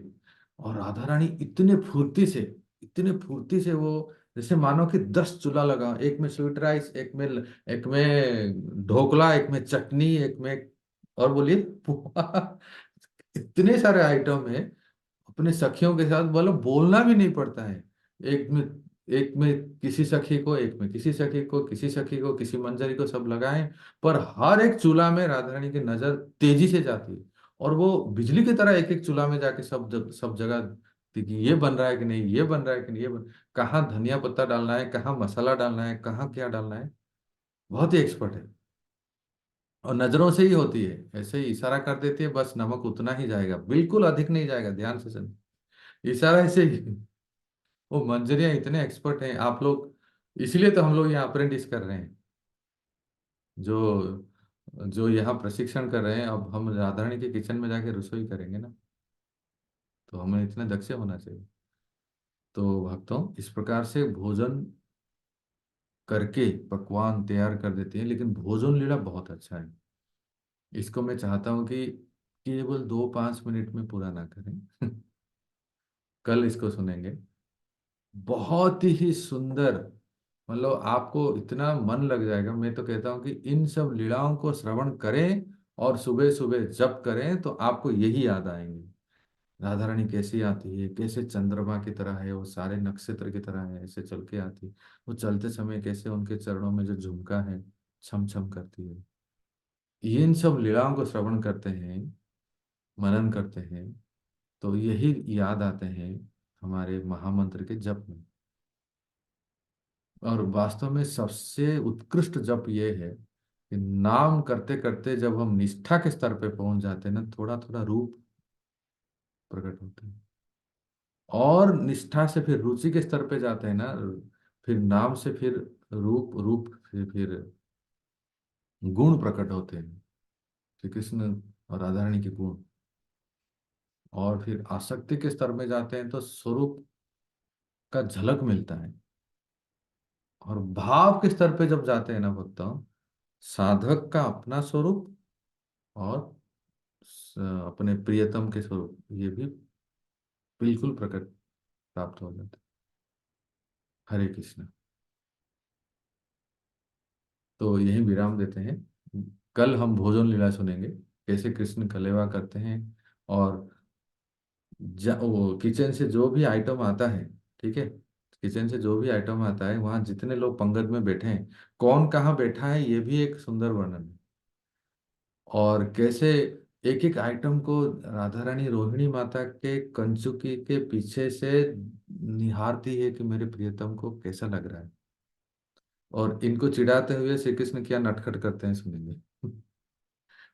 Speaker 1: और राधा रानी इतने फुर्ती से वो, जैसे मानो कि 10 चूल्हा लगा, एक में स्वीट राइस, एक में ढोकला, एक में चटनी, एक में, और बोलिए पोहा। इतने सारे आइटम है। अपने सखियों के साथ बोलो, बोलना भी नहीं पड़ता है। एक में किसी सखी को, एक में किसी सखी को, किसी सखी को, किसी मंजरी को, सब लगाएं। पर हर एक चूल्हा में राधा रानी की नजर तेजी से जाती है। और वो बिजली की तरह एक एक चूल्हा में जाके सब जगह कि ये बन रहा है कि नहीं, ये बन रहा है कि नहीं, कहाँ धनिया पत्ता डालना है, कहाँ मसाला डालना है, कहाँ क्या डालना है। बहुत ही एक्सपर्ट है। और नजरों से ही होती है, ऐसे ही इशारा कर देती है, बस नमक उतना ही जाएगा, बिल्कुल अधिक नहीं जाएगा, ध्यान से सुन। इशारा ऐसे ही। वो मंजरियां इतने एक्सपर्ट हैं आप लोग, इसलिए तो हम लोग यहाँ अप्रेंटिस कर रहे हैं। जो जो यहाँ प्रशिक्षण कर रहे हैं, अब हम राधारानी के किचन में जाके रसोई करेंगे ना, तो हमें इतने दक्ष होना चाहिए। तो भक्तों, इस प्रकार से भोजन करके पकवान तैयार कर देते हैं, लेकिन भोजन लीला बहुत अच्छा है। इसको मैं चाहता हूँ कि केवल 2-5 मिनट में पूरा ना करें। कल इसको सुनेंगे, बहुत ही सुंदर। मतलब आपको इतना मन लग जाएगा। मैं तो कहता हूँ कि इन सब लीलाओं को श्रवण करें और सुबह सुबह जप करें तो आपको यही याद आएंगे। राधा रानी कैसी आती है, कैसे चंद्रमा की तरह है, वो सारे नक्षत्र की तरह है, ऐसे चल के आती। वो चलते समय कैसे उनके चरणों में जो झुमका है छम छम करती है। ये इन सब लीलाओं को श्रवण करते हैं, मनन करते हैं, तो यही याद आते हैं हमारे महामंत्र के जप में। और वास्तव में सबसे उत्कृष्ट जप ये है कि नाम करते करते जब हम निष्ठा के स्तर पे पहुंच जाते हैं ना, थोड़ा थोड़ा रूप प्रकट होते हैं। और निष्ठा से फिर रुचि के स्तर पे जाते हैं ना, फिर नाम से फिर रूप, रूप से फिर गुण प्रकट होते हैं, श्री कृष्ण और राधा रानी के गुण। और फिर आसक्ति के स्तर में जाते हैं तो स्वरूप का झलक मिलता है। और भाव के स्तर पे जब जाते हैं ना भक्तों, साधक का अपना स्वरूप और अपने प्रियतम के स्वरूप, ये भी बिल्कुल प्रकट प्राप्त हो जाता है। हरे कृष्ण। तो यही विराम देते हैं। कल हम भोजन लीला सुनेंगे, कैसे कृष्ण कलेवा करते हैं। और वो किचन से जो भी आइटम आता है, ठीक है, किचन से जो भी आइटम आता है, वहां जितने लोग पंगत में बैठे हैं, कौन कहाँ बैठा है, ये भी एक सुंदर वर्णन है। और कैसे एक एक आइटम को राधा रानी रोहिणी माता के कंचुकी के पीछे से निहारती है कि मेरे प्रियतम को कैसा लग रहा है। और इनको चिढ़ाते हुए श्री कृष्ण क्या नटखट करते हैं सुनेंगे।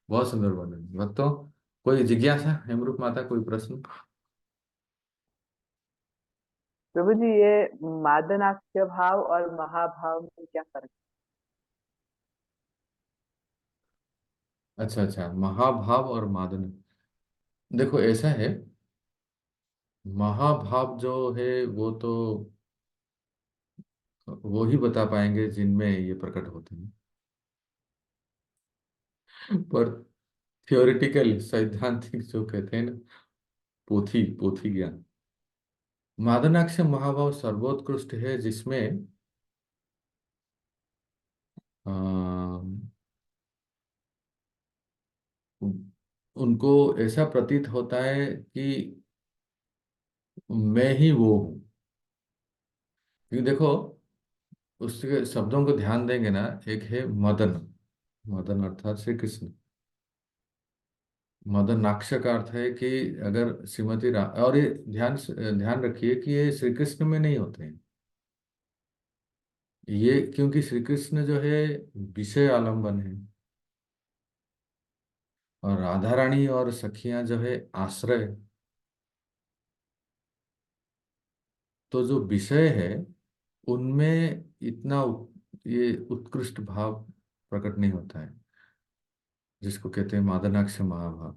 Speaker 1: बहुत सुंदर वर्णन भक्तों। कोई जिज्ञासा हेमरूप माता, कोई प्रश्न?
Speaker 3: प्रभु जी, ये मादनाक्ष भाव और महाभाव में क्या फर्क
Speaker 1: अच्छा अच्छा, महाभाव और मादन। देखो ऐसा है, महाभाव जो है वो तो वो ही बता पाएंगे जिनमें ये प्रकट होते हैं। पर थियोरिटिकल सैद्धांतिक जो कहते हैं ना, पोथी पोथी ज्ञान, मादनाक्ष महाभाव सर्वोत्कृष्ट है जिसमें अ, उनको ऐसा प्रतीत होता है कि मैं ही वो हूँ। क्योंकि देखो, उसके शब्दों को ध्यान देंगे ना, एक है मदन, मदन अर्थात श्री कृष्ण। मदनाक्ष का अर्थ है कि अगर श्रीमती और ये ध्यान रखिए कि ये श्री कृष्ण में नहीं होते हैं ये, क्योंकि श्री कृष्ण जो है विषय आलंबन है, और राधा रानी और सखियां जो है आश्रय। तो जो विषय है उनमें इतना ये उत्कृष्ट भाव प्रकट नहीं होता है, जिसको कहते हैं मादनाक्ष महाभाव।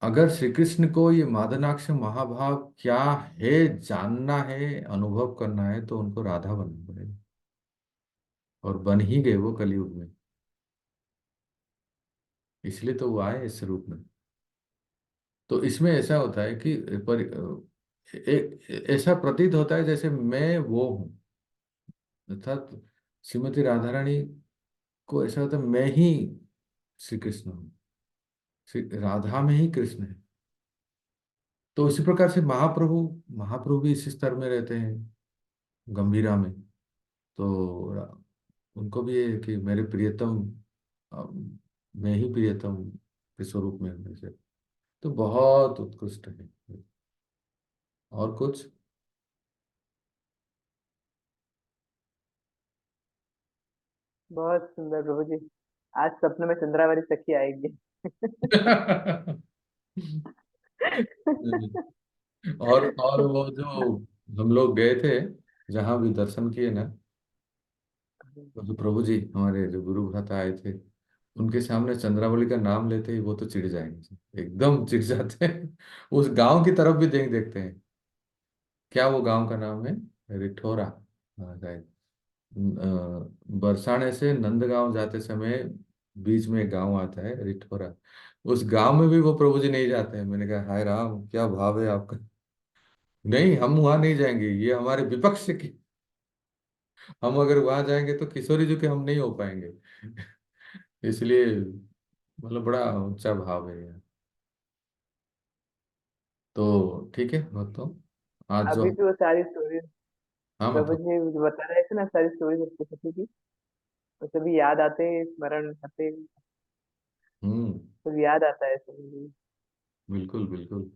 Speaker 1: अगर श्री कृष्ण को ये मादनाक्ष महाभाव क्या है जानना है, अनुभव करना है, तो उनको राधा बनना पड़ेगा। और बन ही गए वो कलयुग में, इसलिए तो वो आए इस रूप में। तो इसमें ऐसा होता है कि ऐसा प्रतीत होता है जैसे मैं वो हूँ, अर्थात श्रीमती राधा रानी को ऐसा होता है मैं ही श्री कृष्ण हूँ, राधा में ही कृष्ण है। तो इसी प्रकार से महाप्रभु, महाप्रभु भी इस स्तर में रहते हैं, गंभीरा में। तो उनको भी ये है कि मेरे प्रियतम, अ, मैं ही प्रियतम के स्वरूप में हूँ ऐसे। तो बहुत उत्कृष्ट है। और कुछ?
Speaker 3: बहुत सुंदर प्रभु जी। आज सपने में चंद्रावली सखी आएगी।
Speaker 1: और वो जो हम लोग गए थे, जहां भी दर्शन किए ना, वो जो प्रभु जी हमारे जो गुरु भ्राता आए थे, उनके सामने चंद्रावली का नाम लेते ही वो तो चिढ़ जाएंगे, एकदम चिढ़ जाते हैं। उस गांव की तरफ भी देख देखते हैं। क्या वो गांव का नाम है? रिठोरा, हाँ शायद। बरसाने से नंदगांव जाते समय बीच में एक गांव आता है रिठोरा। उस गांव में भी वो प्रभु जी नहीं जाते हैं। मैंने कहा हाय राम, क्या भाव है आपका। नहीं, हम वहां नहीं जाएंगे, ये हमारे विपक्ष की। हम अगर वहां जाएंगे तो किशोरी जी के हम नहीं हो पाएंगे। इसलिए मतलब बड़ा ऊंचा भाव है यार। तो ठीक है भक्तों, आज जो,
Speaker 3: अभी भी वो सारी स्टोरी
Speaker 1: हाँ
Speaker 3: प्रभु
Speaker 1: मतलब,
Speaker 3: जी जो बता रहे थे ना, सारी स्टोरी उसकी सखी की, वो सभी याद आते हैं, स्मरण आते हैं,
Speaker 1: हम्म,
Speaker 3: सब याद आता है सभी।
Speaker 1: बिल्कुल बिल्कुल।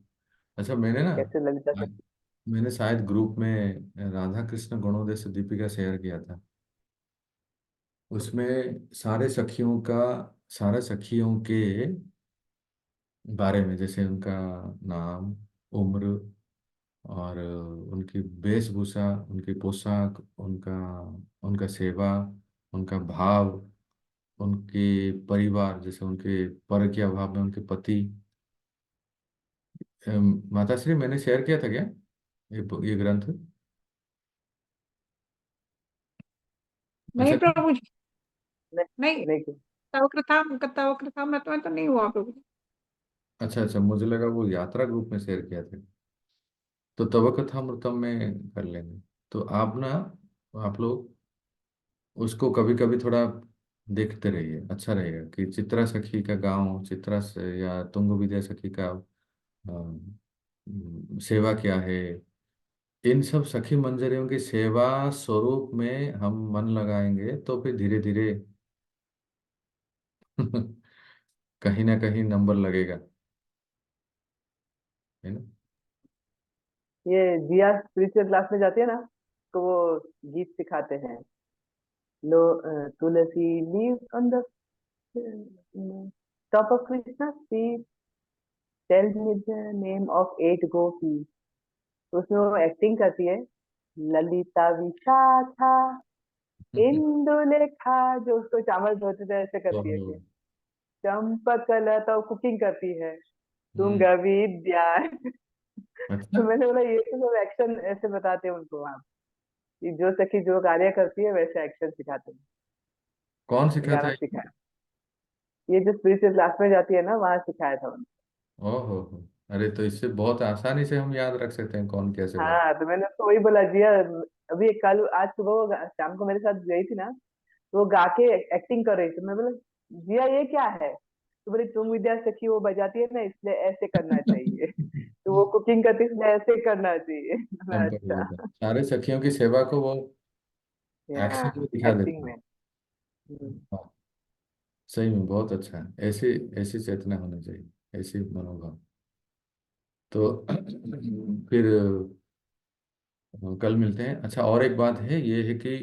Speaker 1: अच्छा, मैंने ना,
Speaker 3: कैसे ललिता सखी।
Speaker 1: मैंने शायद ग्रुप में राधा कृष्ण गुणोदय से दीपिका शेयर किया था। उसमें सारे सखियों का, सारे सखियों के बारे में, जैसे उनका नाम, उम्र, और उनकी वेशभूषा, उनकी पोशाक, उनका उनका सेवा, उनका भाव, उनके परिवार, जैसे उनके पर के अभाव में उनके पति। माताश्री, मैंने शेयर किया था क्या ये ग्रंथ? अच्छा
Speaker 2: नहीं प्रभु जी,
Speaker 3: नहीं,
Speaker 2: नहीं।
Speaker 3: नहीं की।
Speaker 2: तव कथा में तो नहीं हुआ प्रभु जी।
Speaker 1: अच्छा अच्छा, मुझे लगा वो यात्रा ग्रुप में शेयर किया था। तो तब कथामृतम में कर लेंगे। तो आप ना, आप लोग उसको कभी कभी थोड़ा देखते रहिए, अच्छा रहेगा कि चित्रा सखी का गांव, चित्रा से या तुंग विद्या सखी का सेवा क्या है। इन सब सखी मंजरियों की सेवा स्वरूप में हम मन लगाएंगे तो फिर धीरे धीरे कहीं ना कहीं नंबर लगेगा, है ना?
Speaker 3: ये जिया स्पिरिचुअल क्लास में जाती है ना, तो वो गीत सिखाते हैं। लो, Tulsi leaf on the top of Krishna feet, tell me the name of 8 gopi. तो उसमें वो एक्टिंग करती है, ललिता विशाखा इंदुलेखा, जो उसको चावल धोते थे ऐसे करती है
Speaker 1: ओहो।
Speaker 3: फिर। चंपकलता, वो कुकिंग करती है। तुंग
Speaker 1: हम्म।
Speaker 3: विद्या।
Speaker 1: अच्छा।
Speaker 3: तो मैंने बोला ये तो सब एक्शन ऐसे बताते हैं उनको आप, कि जो सखी जो कार्य करती है वैसे एक्शन सिखाते
Speaker 1: कौन
Speaker 3: हैं,
Speaker 1: सिखाता
Speaker 3: गाना
Speaker 1: है?
Speaker 3: सिखाया। ये जो स्पिरिचुअल क्लास में जाती है ना, वहां सिखाया था उन्होंने।
Speaker 1: ओहो हो। अरे तो इससे बहुत आसानी से हम याद रख सकते हैं कौन कैसे बात।
Speaker 3: हाँ, तो मैंने उसको वही बोला, जिया अभी कल आज सुबह वो शाम को मेरे साथ गई थी ना, तो वो गा के एक्टिंग कर रही थी। मैं बोला, जिया ये क्या है? तो बोली, तुम विद्या सखी वो बजाती है ना, इसलिए ऐसे करना चाहिए। तो वो कुकिंग करती है, इसलिए ऐसे करना चाहिए। मैंने,
Speaker 1: चंपक
Speaker 3: अच्छा।
Speaker 1: बजाता सारे सखियों की सेवा को वो
Speaker 3: यहाँ
Speaker 1: एक्शन में दिखा देते
Speaker 3: एक्टिंग
Speaker 1: हैं।
Speaker 3: में। हम्म।
Speaker 1: हाँ, सही में बहुत अच्छा है। ऐसी ऐसी चेतना होनी चाहिए, ऐसी मनोभाव। तो फिर कल मिलते हैं। अच्छा, और एक बात है, ये है कि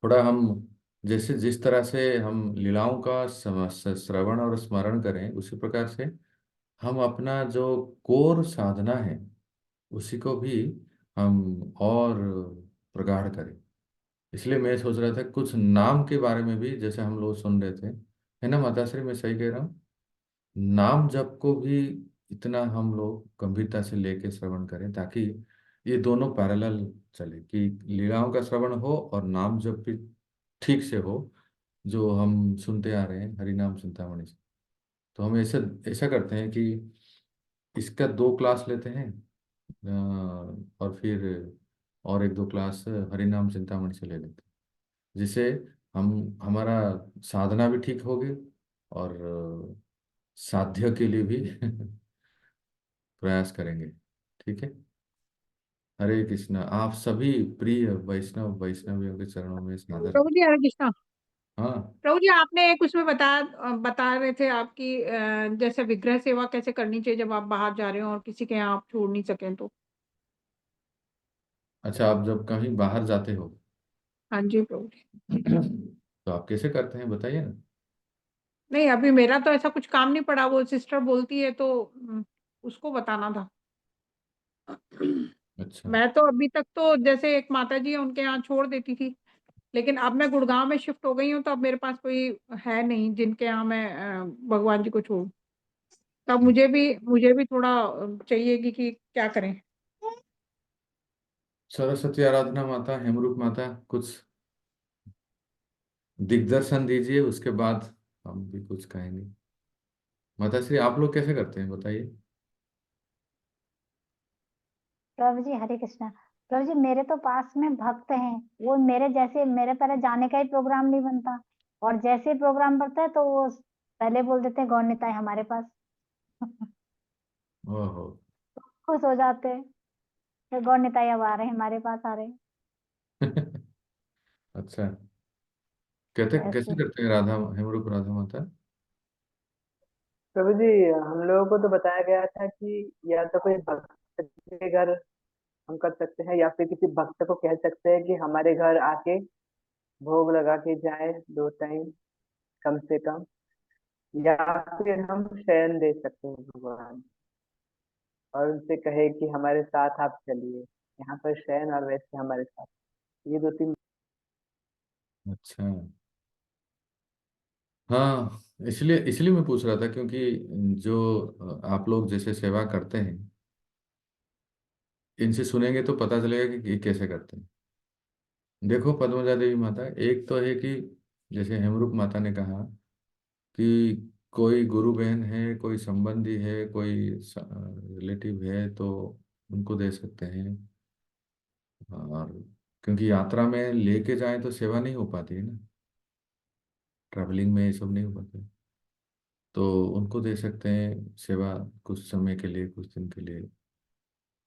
Speaker 1: थोड़ा हम जैसे जिस तरह से हम लीलाओं का श्रवण और स्मरण करें, उसी प्रकार से हम अपना जो कोर साधना है उसी को भी हम और प्रगाढ़ करें। इसलिए मैं सोच रहा था कुछ नाम के बारे में भी, जैसे हम लोग सुन रहे थे, है ना माताश्री, मैं सही कह रहा हूँ? नाम जप को भी इतना हम लोग गंभीरता से लेके श्रवण करें, ताकि ये दोनों पैरेलल चले, कि लीलाओं का श्रवण हो और नाम जप भी ठीक से हो, जो हम सुनते आ रहे हैं हरि नाम चिंतामणि से। तो हम ऐसा ऐसा करते हैं कि इसका 2 क्लास लेते हैं, और फिर और 1-2 क्लास हरि नाम चिंतामणि से ले लेते हैं, जिससे हम हमारा साधना भी ठीक होगी, और साध्य के लिए भी प्रयास करेंगे। ठीक है। हरे कृष्णा। आप सभी प्रिय वैष्णव वैष्णवियों के चरणों में सादर।
Speaker 2: प्रभु जी हरे कृष्णा।
Speaker 1: हाँ।
Speaker 2: प्रभु जी आपने एक उसमें बता रहे थे आपकी जैसे विग्रह सेवा कैसे करनी चाहिए जब आप बाहर जा रहे हो और किसी के यहाँ आप छोड़ नहीं सकें तो।
Speaker 1: अच्छा, आप जब कहीं बाहर जाते हो
Speaker 2: हाँ जी प्रभु जी।
Speaker 1: तो आप कैसे करते हैं, बताइए ना।
Speaker 2: नहीं अभी मेरा तो ऐसा कुछ काम नहीं पड़ा, वो सिस्टर बोलती है तो उसको बताना था।
Speaker 1: अच्छा।
Speaker 2: मैं तो अभी तक तो जैसे एक माता जी है उनके यहाँ छोड़ देती थी, लेकिन अब मैं गुड़गांव में शिफ्ट हो गई हूँ तो अब मेरे पास कोई है नहीं जिनके यहाँ मैं भगवान जी को छोड़ूं। तब मुझे भी थोड़ा चाहिए कि क्या करें।
Speaker 1: सरस्वती आराधना माता, हेमरूप माता, कुछ दिग्दर्शन दीजिए, उसके बाद हम भी कुछ कहेंगे। माता श्री, आप लोग कैसे करते हैं, बताइए।
Speaker 4: प्रभु जी हरे कृष्णा। प्रभु जी मेरे तो पास में भक्त हैं, वो मेरे जैसे मेरे पहले जाने का ही प्रोग्राम नहीं बनता, और जैसे ही प्रोग्राम बनता है तो वो पहले बोल देते हैं गौर निताई हमारे पास।
Speaker 1: ओहो।
Speaker 4: खुश हो जाते हैं, फिर गौर निताई अब आ रहे हैं, हमारे पास आ रहे हैं।
Speaker 1: अच्छा, कहते कैसे
Speaker 4: ऐसे।
Speaker 1: करते हैं राधा, हेमरूप राधा माता?
Speaker 3: प्रभु जी, हम लोगों को तो बताया गया था कि या तो कोई भक्त के घर हम कर सकते हैं, या फिर किसी भक्त को कह सकते हैं कि हमारे घर आके भोग लगा के जाए 2 टाइम कम से कम। या फिर हम शयन दे सकते हैं भगवान, और उनसे कहे कि हमारे साथ आप चलिए, यहाँ पर शयन और वैसे हमारे साथ। ये 2-3।
Speaker 1: अच्छा। हाँ, इसलिए इसलिए मैं पूछ रहा था, क्योंकि जो आप लोग जैसे सेवा करते हैं, इनसे सुनेंगे तो पता चलेगा कि ये कैसे करते हैं। देखो पद्मजा देवी माता, एक तो है कि जैसे हेमरूप माता ने कहा कि कोई गुरु बहन है, कोई संबंधी है, कोई रिलेटिव है, तो उनको दे सकते हैं। और क्योंकि यात्रा में लेके जाएं तो सेवा नहीं हो पाती है ना, ट्रैवलिंग में ये सब नहीं हो पाता, तो उनको दे सकते हैं सेवा, कुछ समय के लिए, कुछ दिन के लिए।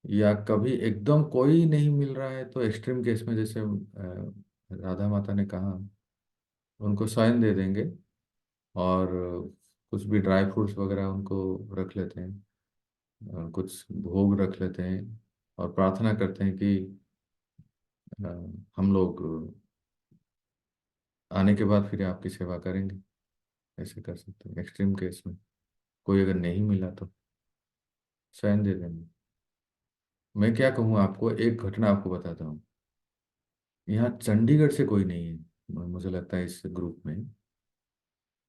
Speaker 1: या कभी एकदम कोई नहीं मिल रहा है तो एक्सट्रीम केस में, जैसे राधा माता ने कहा, उनको साइन दे देंगे, और कुछ भी ड्राई फ्रूट्स वगैरह उनको रख लेते हैं, कुछ भोग रख लेते हैं, और प्रार्थना करते हैं कि अ, हम लोग आने के बाद फिर आपकी सेवा करेंगे। ऐसे कर सकते हैं एक्सट्रीम केस में। कोई अगर नहीं मिला तो साइन दे देंगे। मैं क्या कहूँ आपको, एक घटना आपको बताता हूँ। यहाँ चंडीगढ़ से कोई नहीं है, मुझे लगता है इस ग्रुप में।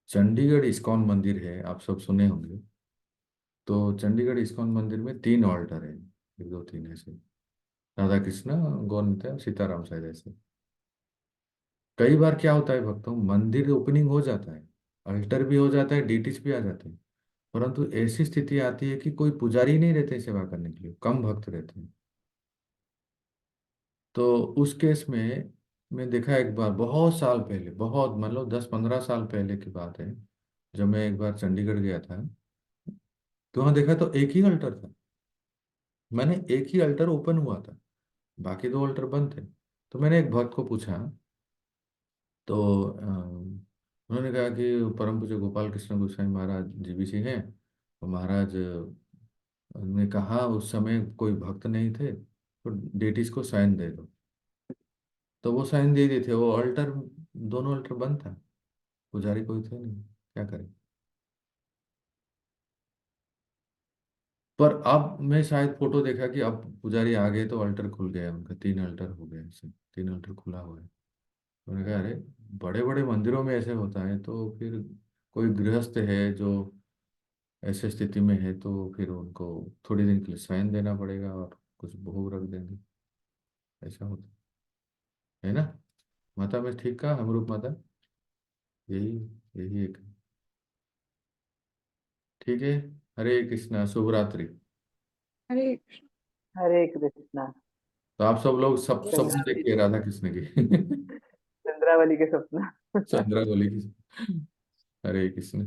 Speaker 1: चंडीगढ़ इस्कॉन मंदिर है, आप सब सुने होंगे। तो चंडीगढ़ इस्कॉन मंदिर में 3 ऑल्टर है, 1 2 3 ऐसे। राधा कृष्ण, गौर नित्य, सीताराम शायद ऐसे। कई बार क्या होता है भक्तों, मंदिर ओपनिंग हो जाता है, अल्टर भी हो जाता है, डीटीज भी आ जाते हैं, परंतु ऐसी स्थिति आती है कि कोई पुजारी नहीं रहते सेवा करने के लिए, कम भक्त रहते हैं। तो उस केस में मैं देखा एक बार बहुत साल पहले, बहुत मतलब 10 15 साल पहले की बात है, जब मैं एक बार चंडीगढ़ गया था, तो वहाँ देखा तो एक ही अल्टर था। मैंने एक ही अल्टर ओपन हुआ था, बाकी 2 अल्टर बंद थे। तो मैंने एक भक्त को पूछा, तो उन्होंने कहा कि परम पूज्य गोपाल कृष्ण गोस्वामी महाराज जीबीसी हैं। तो महाराज ने कहा उस समय कोई भक्त नहीं थे, तो डेटिस को साइन दे दो। तो वो साइन दे दिए थे, वो अल्टर, दोनों अल्टर बंद था, पुजारी कोई थे नहीं, क्या करें। पर अब मैं शायद फोटो देखा कि अब पुजारी आ गए तो अल्टर खुल गया उनका, 3 अल्टर हो गए ऐसे, 3 अल्टर खुला हुआ है। तो मैंने कहा अरे, बड़े बड़े मंदिरों में ऐसे होता है, तो फिर कोई गृहस्थ है जो ऐसे स्थिति में है, तो फिर उनको थोड़ी दिन के लिए साइन देना पड़ेगा और कुछ भोग रख देंगे, ऐसा होता है ना। माता मैं ठीक कहा, हमरूप माता? यही यही एक। ठीक है। हरे कृष्णा, शुभ रात्रि।
Speaker 2: हरे
Speaker 3: हरे कृष्णा।
Speaker 1: तो आप सब लोग सब सपने
Speaker 3: चंद्रावली
Speaker 1: देखिए राधा कृष्ण की।
Speaker 3: चंद्रावली के सपना।
Speaker 1: चंद्रा बोली की। हरे कृष्ण।